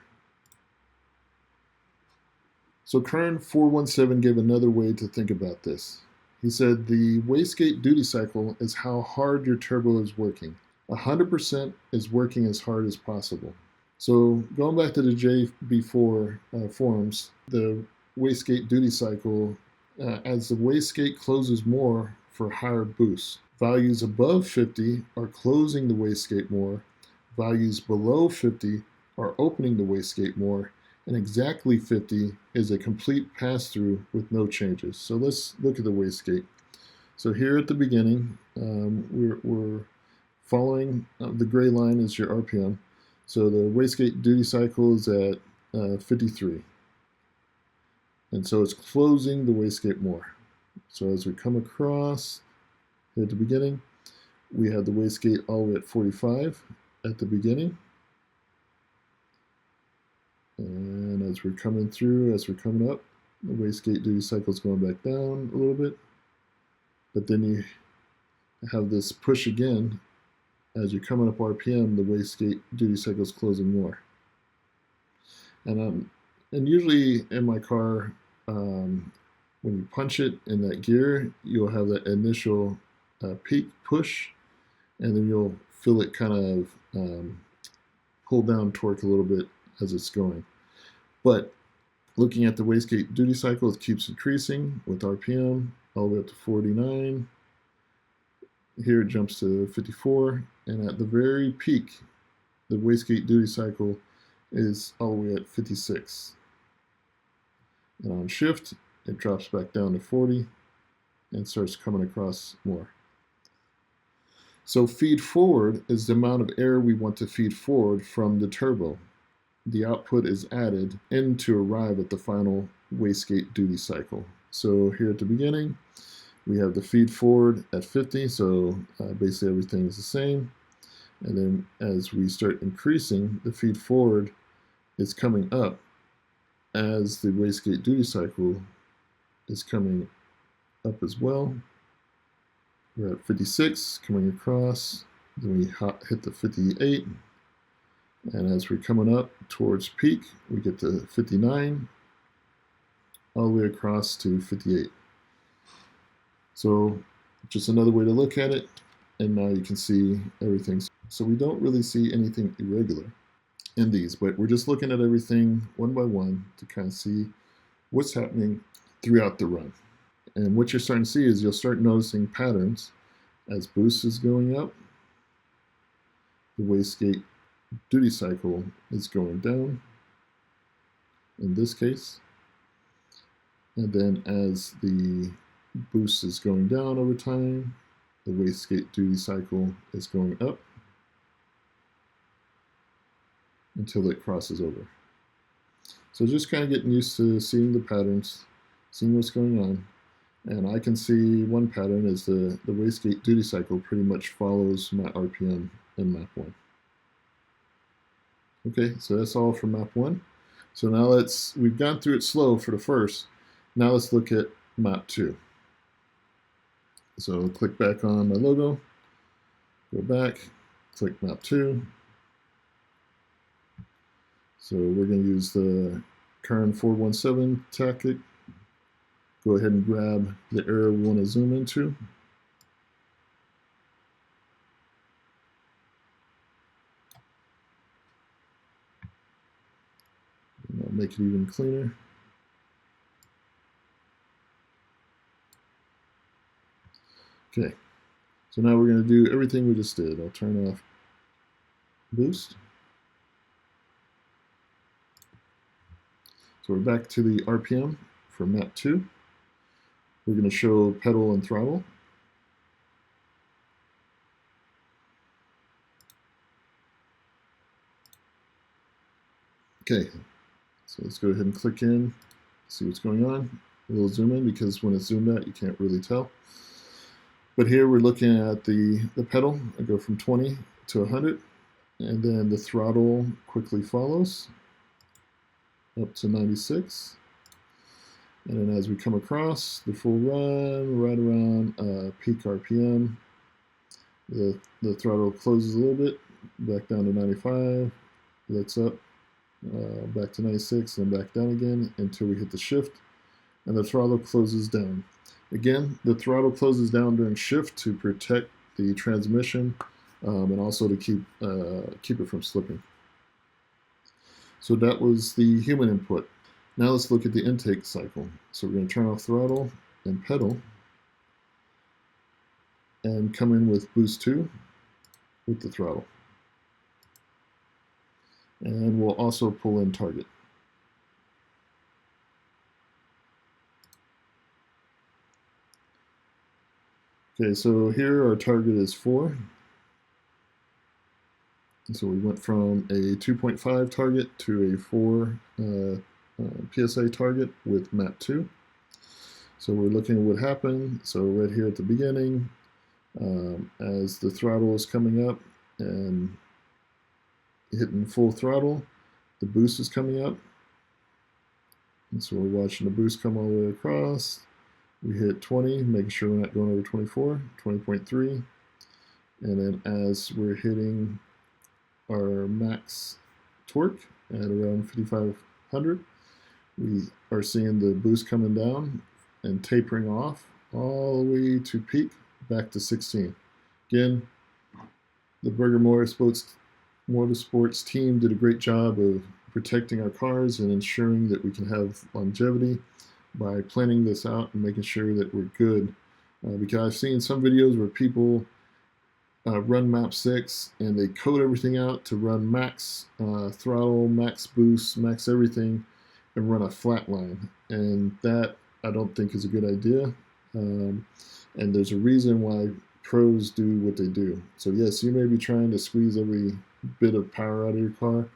So Kern 417 gave another way to think about this. He said the wastegate duty cycle is how hard your turbo is working. 100% is working as hard as possible. So going back to the JB4 forms, the wastegate duty cycle, as the wastegate closes more for higher boosts. Values above 50 are closing the wastegate more. Values below 50 are opening the wastegate more, and exactly 50 is a complete pass-through with no changes. So let's look at the wastegate. So here at the beginning, we're following the gray line is your RPM. So the wastegate duty cycle is at 53. And so it's closing the wastegate more. So as we come across here at the beginning, we have the wastegate all the way at 45 at the beginning. And as we're coming through, as we're coming up, the wastegate duty cycle is going back down a little bit. But then you have this push again. As you're coming up RPM, the wastegate duty cycle is closing more. And usually in my car, when you punch it in that gear, you'll have that initial peak push, and then you'll feel it kind of pull down torque a little bit as it's going. But looking at the wastegate duty cycle, it keeps increasing with RPM all the way up to 49. Here it jumps to 54, and at the very peak, the wastegate duty cycle is all the way at 56. And on shift, it drops back down to 40 and starts coming across more. So feed forward is the amount of air we want to feed forward from the turbo. The output is added in to arrive at the final wastegate duty cycle. So here at the beginning, we have the feed forward at 50, so basically everything is the same. And then as we start increasing, the feed forward is coming up as the wastegate duty cycle is coming up as well. We're at 56, coming across, Then we hit the 58, and as we're coming up towards peak, we get to 59, all the way across to 58. So just another way to look at it, and now you can see everything. So we don't really see anything irregular in these, but we're just looking at everything one by one to kind of see what's happening throughout the run. And what you're starting to see is you'll start noticing patterns as boost is going up, the wastegate duty cycle is going down in this case, and then as the boost is going down over time, the wastegate duty cycle is going up until it crosses over. So just kind of getting used to seeing the patterns, seeing what's going on. And I can see one pattern is the wastegate duty cycle pretty much follows my RPM in map 1. Okay, so that's all for map 1. So now we've gone through it slow for the first. Now let's look at map 2. So click back on my logo, go back, click map 2. So we're going to use the Kern 417 tactic. Go ahead and grab the area we want to zoom into. And I'll make it even cleaner. Okay, so now we're going to do everything we just did. I'll turn off boost. So we're back to the RPM for map 2. We're going to show pedal and throttle. Okay, so let's go ahead and click in, see what's going on. We'll zoom in because when it's zoomed out, you can't really tell. But here we're looking at the pedal. I go from 20 to 100, and then the throttle quickly follows up to 96. And then as we come across the full run, right around peak RPM, the throttle closes a little bit, back down to 95, lets up, back to 96, and back down again until we hit the shift, and the throttle closes down. Again, the throttle closes down during shift to protect the transmission and also to keep it from slipping. So that was the human input. Now let's look at the intake cycle. So we're going to turn off throttle and pedal and come in with boost 2 with the throttle. And we'll also pull in target. Okay, so here our target is 4. And so we went from a 2.5 target to a 4 PSA target with map 2. So we're looking at what happened. So right here at the beginning, as the throttle is coming up and hitting full throttle, the boost is coming up. And so we're watching the boost come all the way across. We hit 20, making sure we're not going over 24, 20.3. And then as we're hitting our max torque at around 5,500, we are seeing the boost coming down and tapering off all the way to peak, back to 16. Again, the Berger Motorsports team did a great job of protecting our cars and ensuring that we can have longevity by planning this out and making sure that we're good. Because I've seen some videos where people run map 6 and they code everything out to run max throttle, max boost, max everything, and run a flat line. And that I don't think is a good idea. And there's a reason why pros do what they do. So yes, you may be trying to squeeze every bit of power out of your car,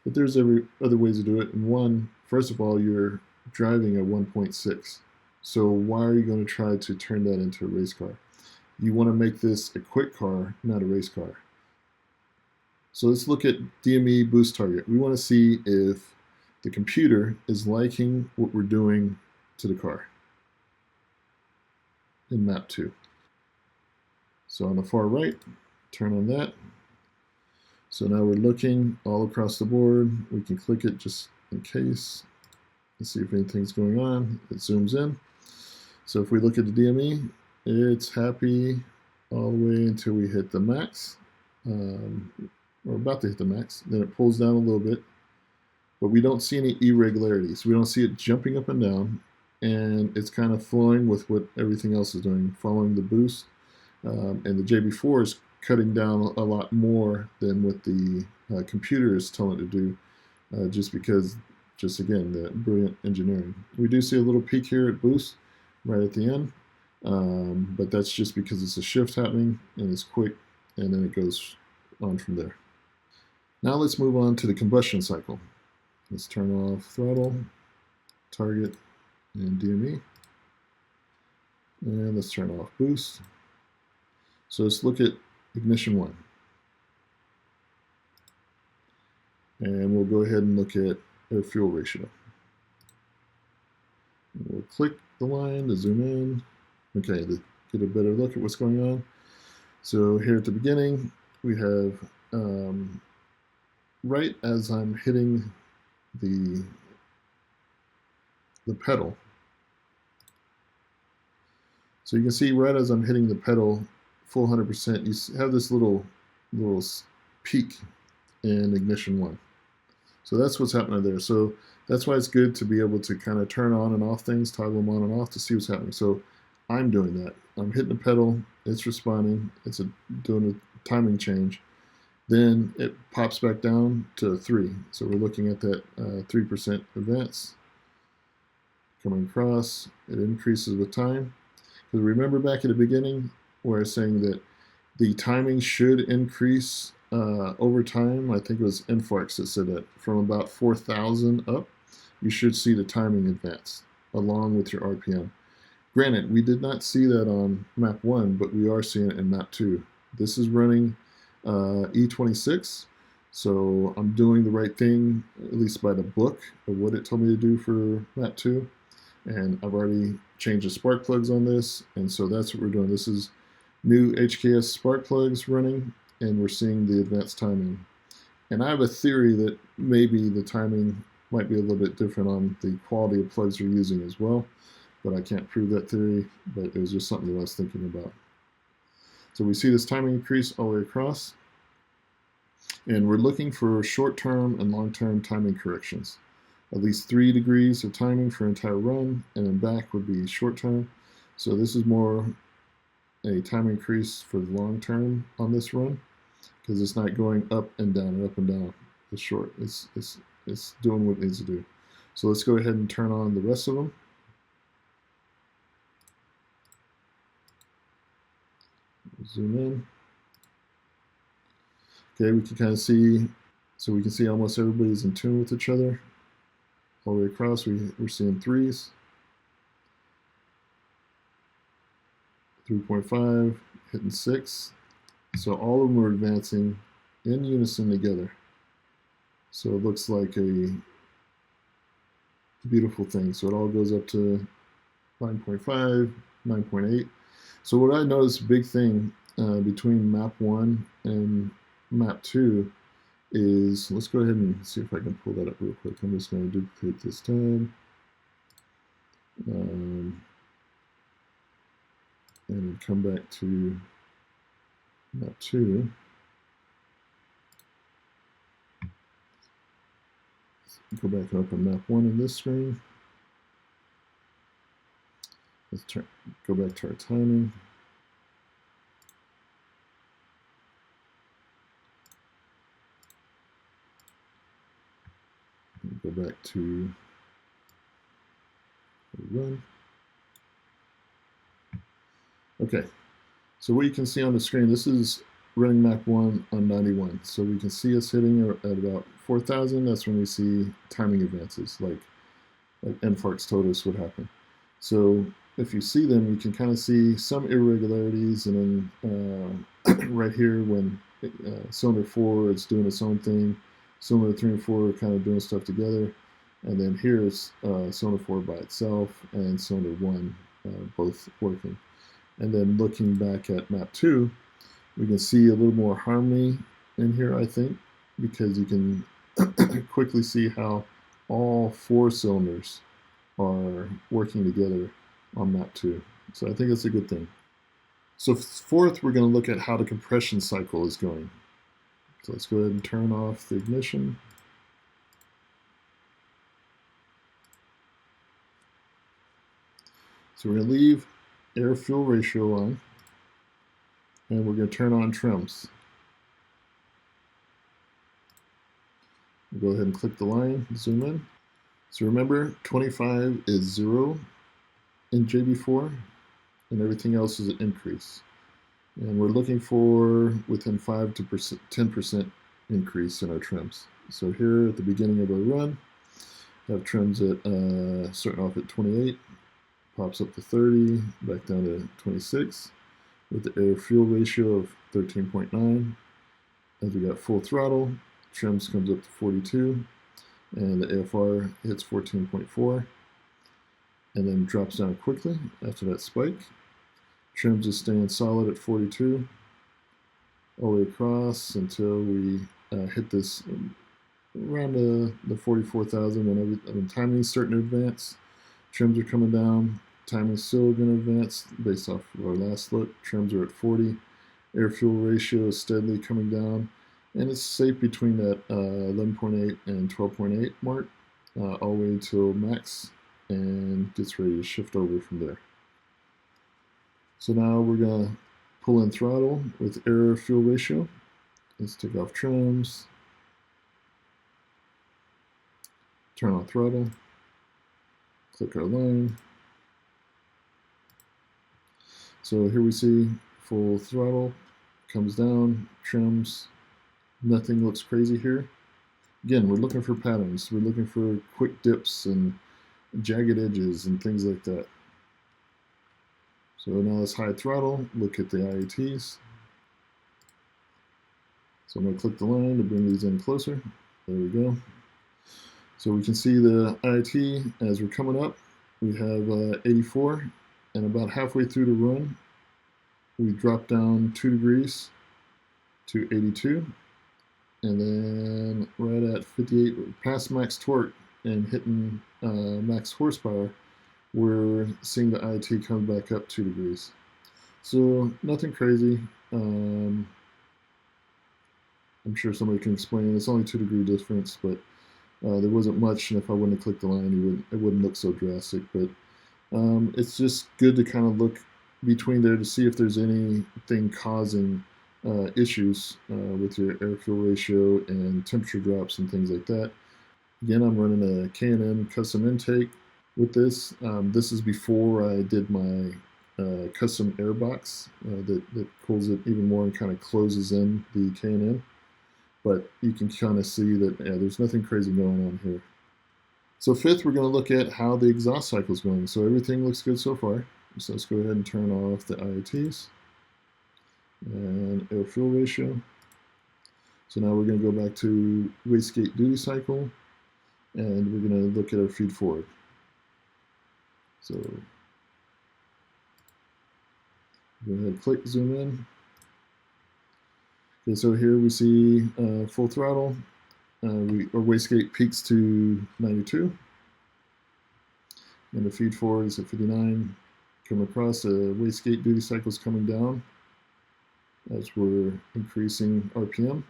but there's other ways to do it. And one, first of all, you're driving a 1.6. So why are you going to try to turn that into a race car? You want to make this a quick car, not a race car. So let's look at DME boost target. We want to see if the computer is liking what we're doing to the car in map 2. So on the far right, turn on that. So now we're looking all across the board. We can click it just in case and see if anything's going on. It zooms in. So if we look at the DME, it's happy all the way until we hit the max. We're about to hit the max. Then it pulls down a little bit, but we don't see any irregularities. We don't see it jumping up and down, and it's kind of flowing with what everything else is doing, following the boost. And the JB4 is cutting down a lot more than what the computer is telling it to do, just because, just again, the brilliant engineering. We do see a little peak here at boost right at the end, but that's just because it's a shift happening and it's quick, and then it goes on from there. Now let's move on to the combustion cycle. Let's turn off throttle, target, and DME. And let's turn off boost. So let's look at ignition 1. And we'll go ahead and look at air-fuel ratio. We'll click the line to zoom in. Okay, to get a better look at what's going on. So here at the beginning, we have right as I'm hitting the pedal. So you can see right as I'm hitting the pedal, full 100%, you have this little peak in ignition 1. So that's what's happening there. So that's why it's good to be able to kind of turn on and off things, toggle them on and off to see what's happening. So I'm doing that. I'm hitting the pedal, it's responding, it's doing a timing change. Then it pops back down to 3. So we're looking at that 3% advance coming across. It increases with time. Because remember back at the beginning where I was saying that the timing should increase over time. I think it was Infarcts that said that from about 4,000 up, you should see the timing advance along with your RPM. Granted, we did not see that on map 1, but we are seeing it in map 2. This is running E26, so I'm doing the right thing, at least by the book of what it told me to do for map 2. And I've already changed the spark plugs on this, and so that's what we're doing. This is new HKS spark plugs running, and we're seeing the advanced timing. And I have a theory that maybe the timing might be a little bit different on the quality of plugs we're using as well, but I can't prove that theory, but it was just something that I was thinking about. So we see this timing increase all the way across, and we're looking for short-term and long-term timing corrections. At least 3 degrees of timing for entire run, and then back would be short-term. So this is more a time increase for the long-term on this run, because it's not going up and down and up and down. It's short. It's doing what it needs to do. So let's go ahead and turn on the rest of them. Zoom in. Okay, we can kind of see, so we can see almost everybody's in tune with each other. All the way across, we're seeing 3s. 3.5, hitting 6. So all of them are advancing in unison together. So it looks like a beautiful thing. So it all goes up to 9.5, 9.8. So what I noticed, a big thing between map 1 and map 2 is, let's go ahead and see if I can pull that up real quick. I'm just going to duplicate this tab. And come back to map 2. Go back and open map 1 in this screen. Let's go back to our timing. Go back to run. Okay, so what you can see on the screen, this is running map 1 on 91. So we can see us hitting at about 4,000. That's when we see timing advances, like Infarcts told us would happen. So if you see them, you can kind of see some irregularities, and then right here when cylinder 4 is doing its own thing, cylinder 3 and 4 are kind of doing stuff together, and then here's cylinder 4 by itself and cylinder 1 both working. And then looking back at map 2, We can see a little more harmony in here, I think, because you can quickly see how all 4 cylinders are working together on map 2. So I think that's a good thing. So fourth, we're going to look at how the compression cycle is going. So let's go ahead and turn off the ignition. So we're going to leave air-fuel ratio on, and we're going to turn on trims. We'll go ahead and click the line, zoom in. So remember, 25 is 0 in JB4, and everything else is an increase. And we're looking for within 5 to 10% increase in our trims. So here at the beginning of our run, have trims at starting off at 28, pops up to 30, back down to 26, with the air-fuel ratio of 13.9. As we got full throttle, trims comes up to 42, and the AFR hits 14.4, and then drops down quickly after that spike. Trims is staying solid at 42 all the way across until we hit this around the 44,000 when timing's starting to advance. Trims are coming down. Timing's still going to advance based off of our last look. Trims are at 40. Air-fuel ratio is steadily coming down, and it's safe between that 11.8 and 12.8 mark all the way till max, and gets ready to shift over from there. So now we're going to pull in throttle with air-fuel ratio. Let's take off trims, turn on throttle, click our line. So here we see full throttle, comes down, trims, nothing looks crazy here. Again, we're looking for patterns. We're looking for quick dips and jagged edges and things like that. So now let's high throttle, look at the IATs. So I'm going to click the line to bring these in closer. There we go. So we can see the IAT as we're coming up. We have 84, and about halfway through the run, we drop down 2 degrees to 82. And then right at 58, past max torque and hitting max horsepower, we're seeing the IAT come back up 2 degrees. So nothing crazy. I'm sure somebody can explain. It's only 2 degree difference, but there wasn't much, and if I wouldn't have clicked the line, it wouldn't look so drastic. But it's just good to kind of look between there to see if there's anything causing issues with your air-fuel ratio and temperature drops and things like that. Again, I'm running a K&N custom intake with this. This is before I did my custom air box that cools it even more and kind of closes in the K&N. But you can kind of see that there's nothing crazy going on here. So fifth, we're going to look at how the exhaust cycle is going. So everything looks good so far. So let's go ahead and turn off the IATs and air-fuel ratio. So now we're going to go back to wastegate duty cycle, and we're going to look at our feed forward. So go ahead, click, zoom in. Okay, so here we see full throttle. Our wastegate peaks to 92, and the feed forward is at 59. Coming across, the wastegate duty cycle is coming down as we're increasing RPM.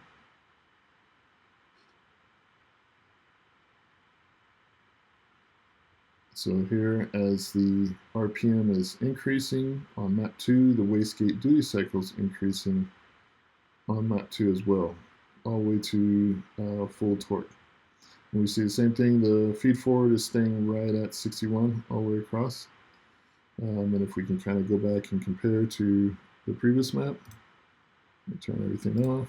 So here, as the RPM is increasing on map 2, the wastegate duty cycle is increasing on map 2 as well, all the way to full torque. And we see the same thing, the feed forward is staying right at 61 all the way across. And if we can kind of go back and compare to the previous map, let me turn everything off.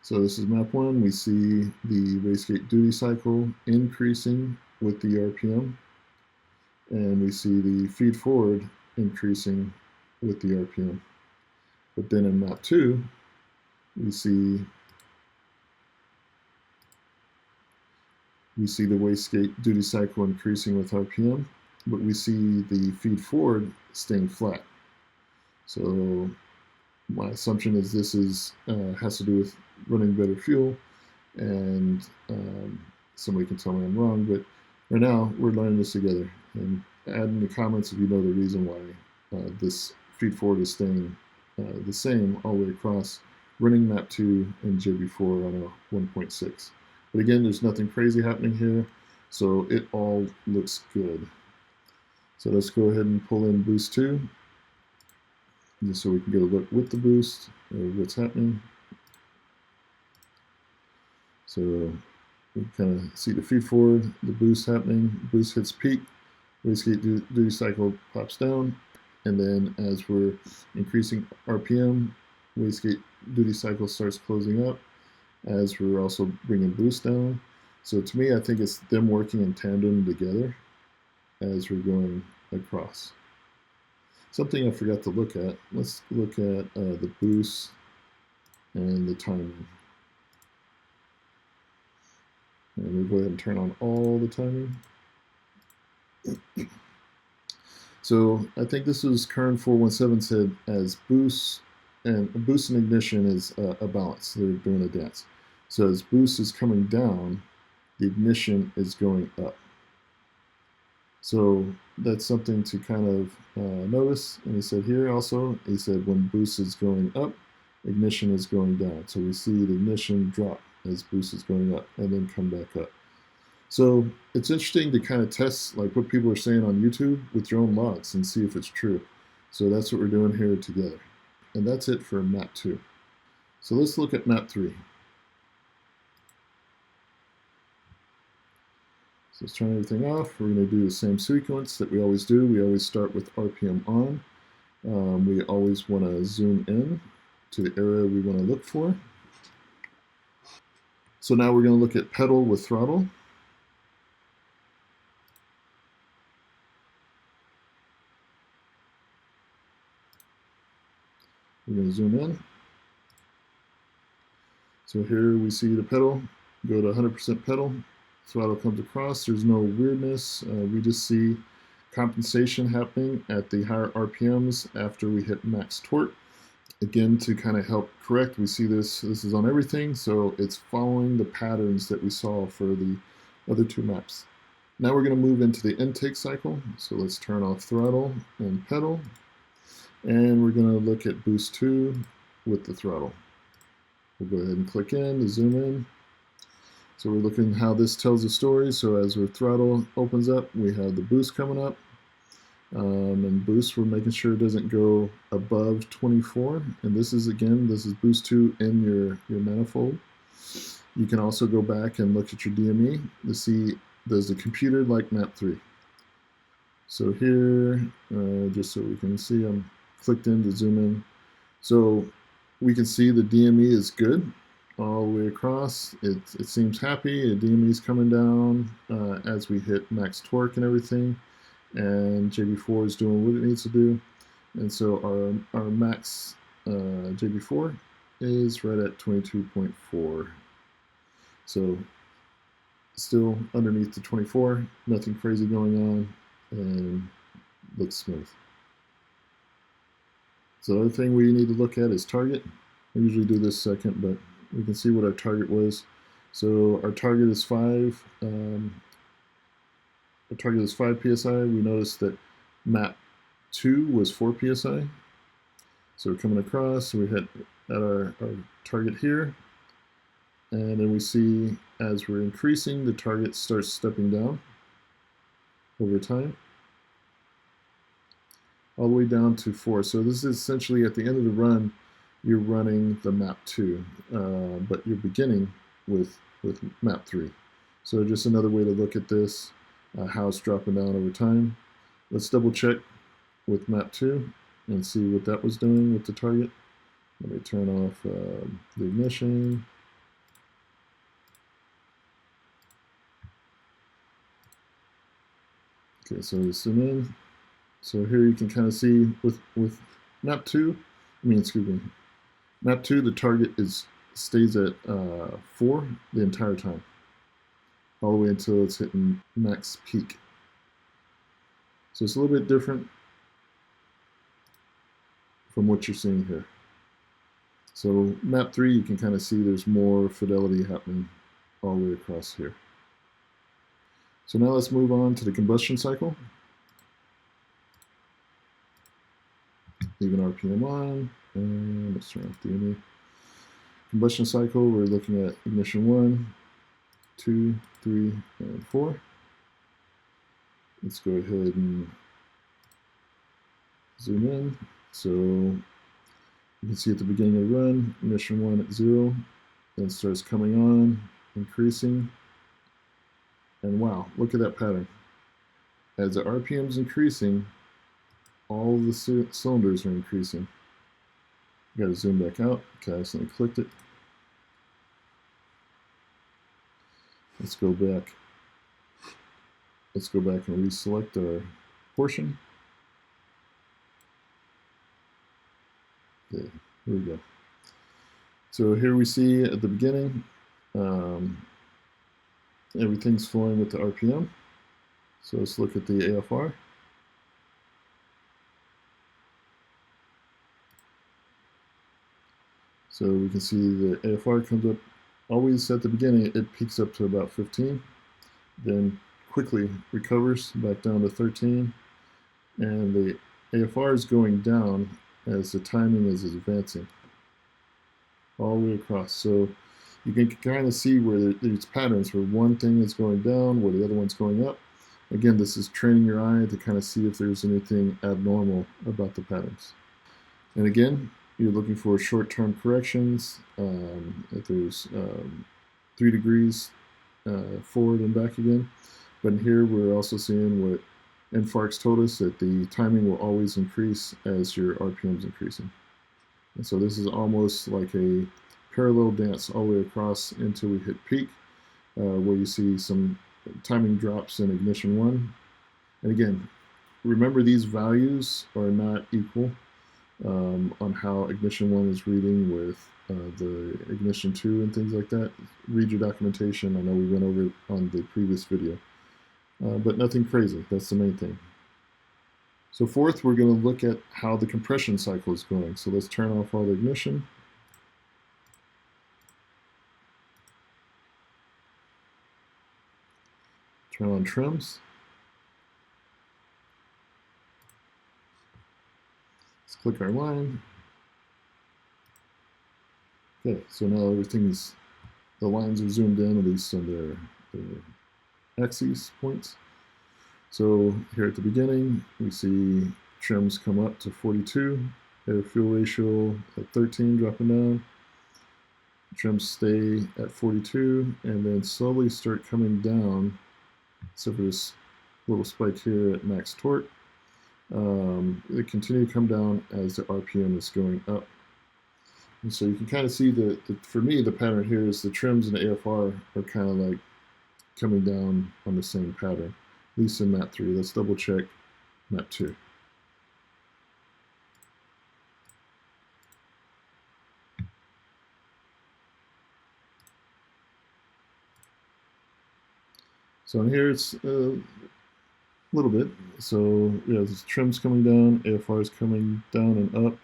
So this is map 1. We see the wastegate duty cycle increasing with the RPM, and we see the feed forward increasing with the RPM. But then in map 2, we see We see the wastegate duty cycle increasing with RPM, but we see the feed forward staying flat. So my assumption is this is has to do with running better fuel, and somebody can tell me I'm wrong, but right now we're learning this together. And add in the comments if you know the reason why this feed forward is staying the same all the way across, running map 2 and JB4 on a 1.6. But again, there's nothing crazy happening here, so it all looks good. So let's go ahead and pull in boost 2, just so we can get a look with the boost of what's happening. So we kind of see the feed forward, the boost happening, boost hits peak, wastegate duty cycle pops down, and then as we're increasing RPM, wastegate duty cycle starts closing up as we're also bringing boost down. So to me, I think it's them working in tandem together as we're going across. Something I forgot to look at, let's look at the boost and the timing. And we'll go ahead and turn on all the timing. So I think this was Kern 417 said as boost and ignition is a balance. They're doing a dance. So as boost is coming down, the ignition is going up. So that's something to kind of notice. And he said here also, he said when boost is going up, ignition is going down. So we see the ignition drop as boost is going up and then come back up. So it's interesting to kind of test like what people are saying on YouTube with your own logs and see if it's true. So that's what we're doing here together. And that's it for map 2. So let's look at map 3. So let's turn everything off. We're going to do the same sequence that we always do. We always start with RPM on. We always want to zoom in to the area we want to look for. So now we're going to look at pedal with throttle. We're going to zoom in. So here we see the pedal, go to 100% pedal, throttle comes across, there's no weirdness, we just see compensation happening at the higher RPMs after we hit max torque. Again, to kind of help correct, we see this is on everything, so it's following the patterns that we saw for the other 2 maps. Now we're going to move into the intake cycle, so let's turn off throttle and pedal. And we're going to look at boost 2 with the throttle. We'll go ahead and click in to zoom in. So we're looking how this tells the story. So as our throttle opens up, we have the boost coming up. And boost, we're making sure it doesn't go above 24. And this is boost 2 in your manifold. You can also go back and look at your DME to see, does the computer like map 3? So here, just so we can see, I'm clicked in to zoom in. So we can see the DME is good all the way across. It seems happy. The DME is coming down as we hit max torque and everything. And JB4 is doing what it needs to do. And so our max JB4 is right at 22.4. So still underneath the 24, nothing crazy going on, and looks smooth. So the other thing we need to look at is target. I usually do this second, but we can see what our target was. So our target is 5. Our target is 5 psi. We noticed that map 2 was 4 psi. So we're coming across. So we hit at our target here, and then we see as we're increasing, the target starts stepping down over time, all the way down to 4. So this is essentially at the end of the run, you're running the map 2, but you're beginning with map 3. So just another way to look at this, how it's dropping down over time. Let's double check with map 2 and see what that was doing with the target. Let me turn off the ignition. Okay, so we zoom in. So here you can kind of see with map 2, map 2, the target stays at 4 the entire time. all the way until it's hitting max peak. So it's a little bit different from what you're seeing here. So map 3, you can kind of see there's more fidelity happening all the way across here. So now let's move on to the combustion cycle. Leave an RPM on, and let's turn off DME. Combustion cycle, we're looking at ignition 1, 2, 3, and 4. Let's go ahead and zoom in. So you can see at the beginning of the run, ignition 1 at 0, then it starts coming on, increasing, and wow, look at that pattern. As the RPM is increasing, all the cylinders are increasing. Got to zoom back out. Okay, I accidentally clicked it. Let's go back. Let's go back and reselect our portion. Okay, here we go. So here we see at the beginning, everything's flowing with the RPM. So let's look at the AFR. So we can see the AFR comes up, always at the beginning, it peaks up to about 15, then quickly recovers back down to 13, and the AFR is going down as the timing is advancing all the way across. So you can kind of see where these patterns where one thing is going down, where the other one's going up. Again, this is training your eye to kind of see if there's anything abnormal about the patterns. And again, you're looking for short-term corrections. If there's 3 degrees forward and back again. But here we're also seeing what NFARC's told us, that the timing will always increase as your RPM is increasing. And so this is almost like a parallel dance all the way across until we hit peak, where you see some timing drops in ignition 1. And again, remember these values are not equal on how ignition 1 is reading with the ignition 2 and things like that. Read your documentation. I know we went over it on the previous video. But nothing crazy. That's the main thing. So fourth, we're going to look at how the compression cycle is going. So let's turn off all the ignition. Turn on trims. Let's click our line. Okay, so now everything's, the lines are zoomed in, at least on their axes points. So here at the beginning, we see trims come up to 42, air fuel ratio at 13 dropping down. Trims stay at 42 and then slowly start coming down. So for this little spike here at max torque, they continue to come down as the RPM is going up. And so you can kind of see that, for me, the pattern here is the trims and the AFR are kind of like coming down on the same pattern, at least in map 3. Let's double check map 2. So in here it's a little bit. So yeah, there's trims coming down, AFR is coming down and up.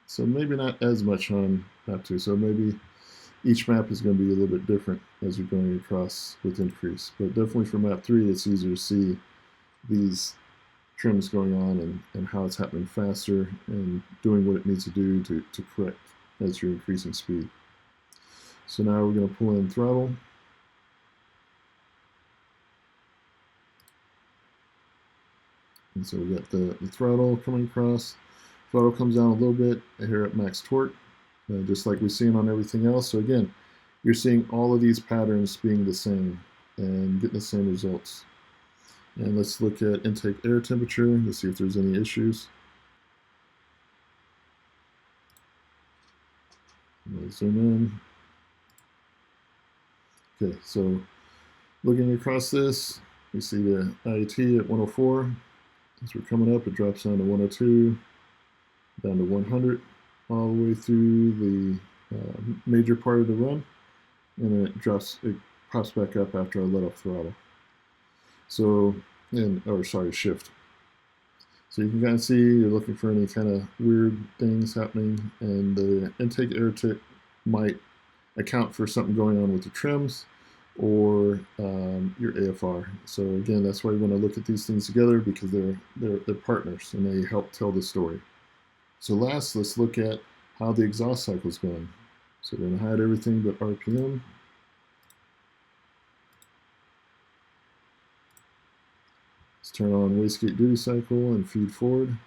So maybe not as much on map 2. So maybe each map is going to be a little bit different as you're going across with increase. But definitely for map 3, it's easier to see these trims going on and how it's happening faster and doing what it needs to do to correct as you're increasing speed. So now we're going to pull in throttle. And so we got the throttle coming across. Throttle comes down a little bit here at max torque, just like we've seen on everything else. So again, you're seeing all of these patterns being the same and getting the same results. And let's look at intake air temperature to see if there's any issues. Zoom in. Okay, so looking across this, we see the IAT at 104. As we're coming up, it drops down to 102, down to 100, all the way through the major part of the run. and it pops back up after I let off throttle. So, shift. So you can kind of see you're looking for any kind of weird things happening, and the intake air tick might account for something going on with the trims or your AFR. So again, that's why you want to look at these things together, because they're partners and they help tell the story. So last, let's look at how the exhaust cycle is going. So we're going to hide everything but RPM. Let's turn on wastegate duty cycle and feed forward.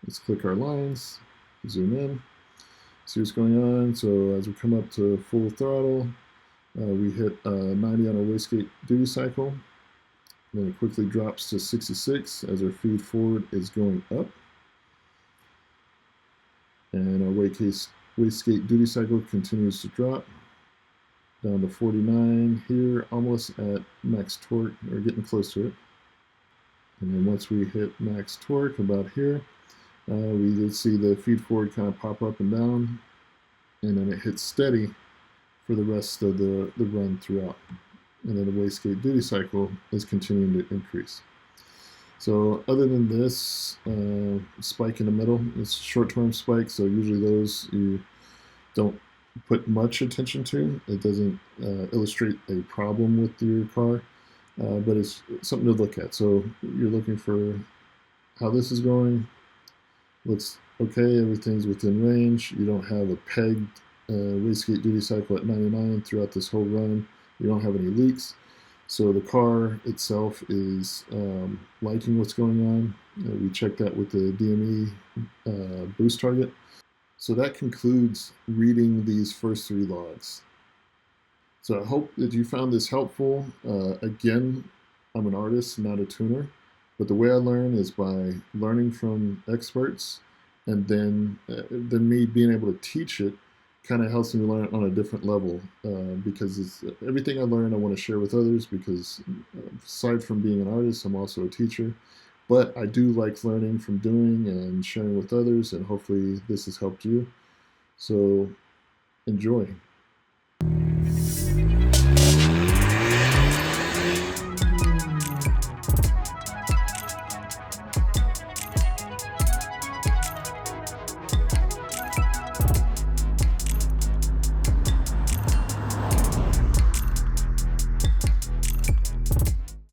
Let's click our lines, zoom in, see what's going on. So as we come up to full throttle, we hit 90 on our wastegate duty cycle. Then it quickly drops to 66 as our feed forward is going up. And our wastegate duty cycle continues to drop down to 49 here, almost at max torque, or getting close to it. And then once we hit max torque about here, we did see the feed forward kind of pop up and down, and then it hits steady for the rest of the run throughout. And then the wastegate duty cycle is continuing to increase. So other than this spike in the middle, it's a short-term spike, so usually those you don't put much attention to. It doesn't illustrate a problem with your car, but it's something to look at. So you're looking for how this is going. Looks okay, everything's within range. You don't have a pegged wastegate duty cycle at 99 throughout this whole run. You don't have any leaks. So the car itself is liking what's going on. We checked that with the DME boost target. So that concludes reading these first three logs. So I hope that you found this helpful. Again, I'm an artist, not a tuner, but the way I learn is by learning from experts, and then me being able to teach it kind of helps me learn on a different level, because it's, everything I learn I want to share with others, because aside from being an artist, I'm also a teacher. But I do like learning from doing and sharing with others, and hopefully this has helped you. So enjoy.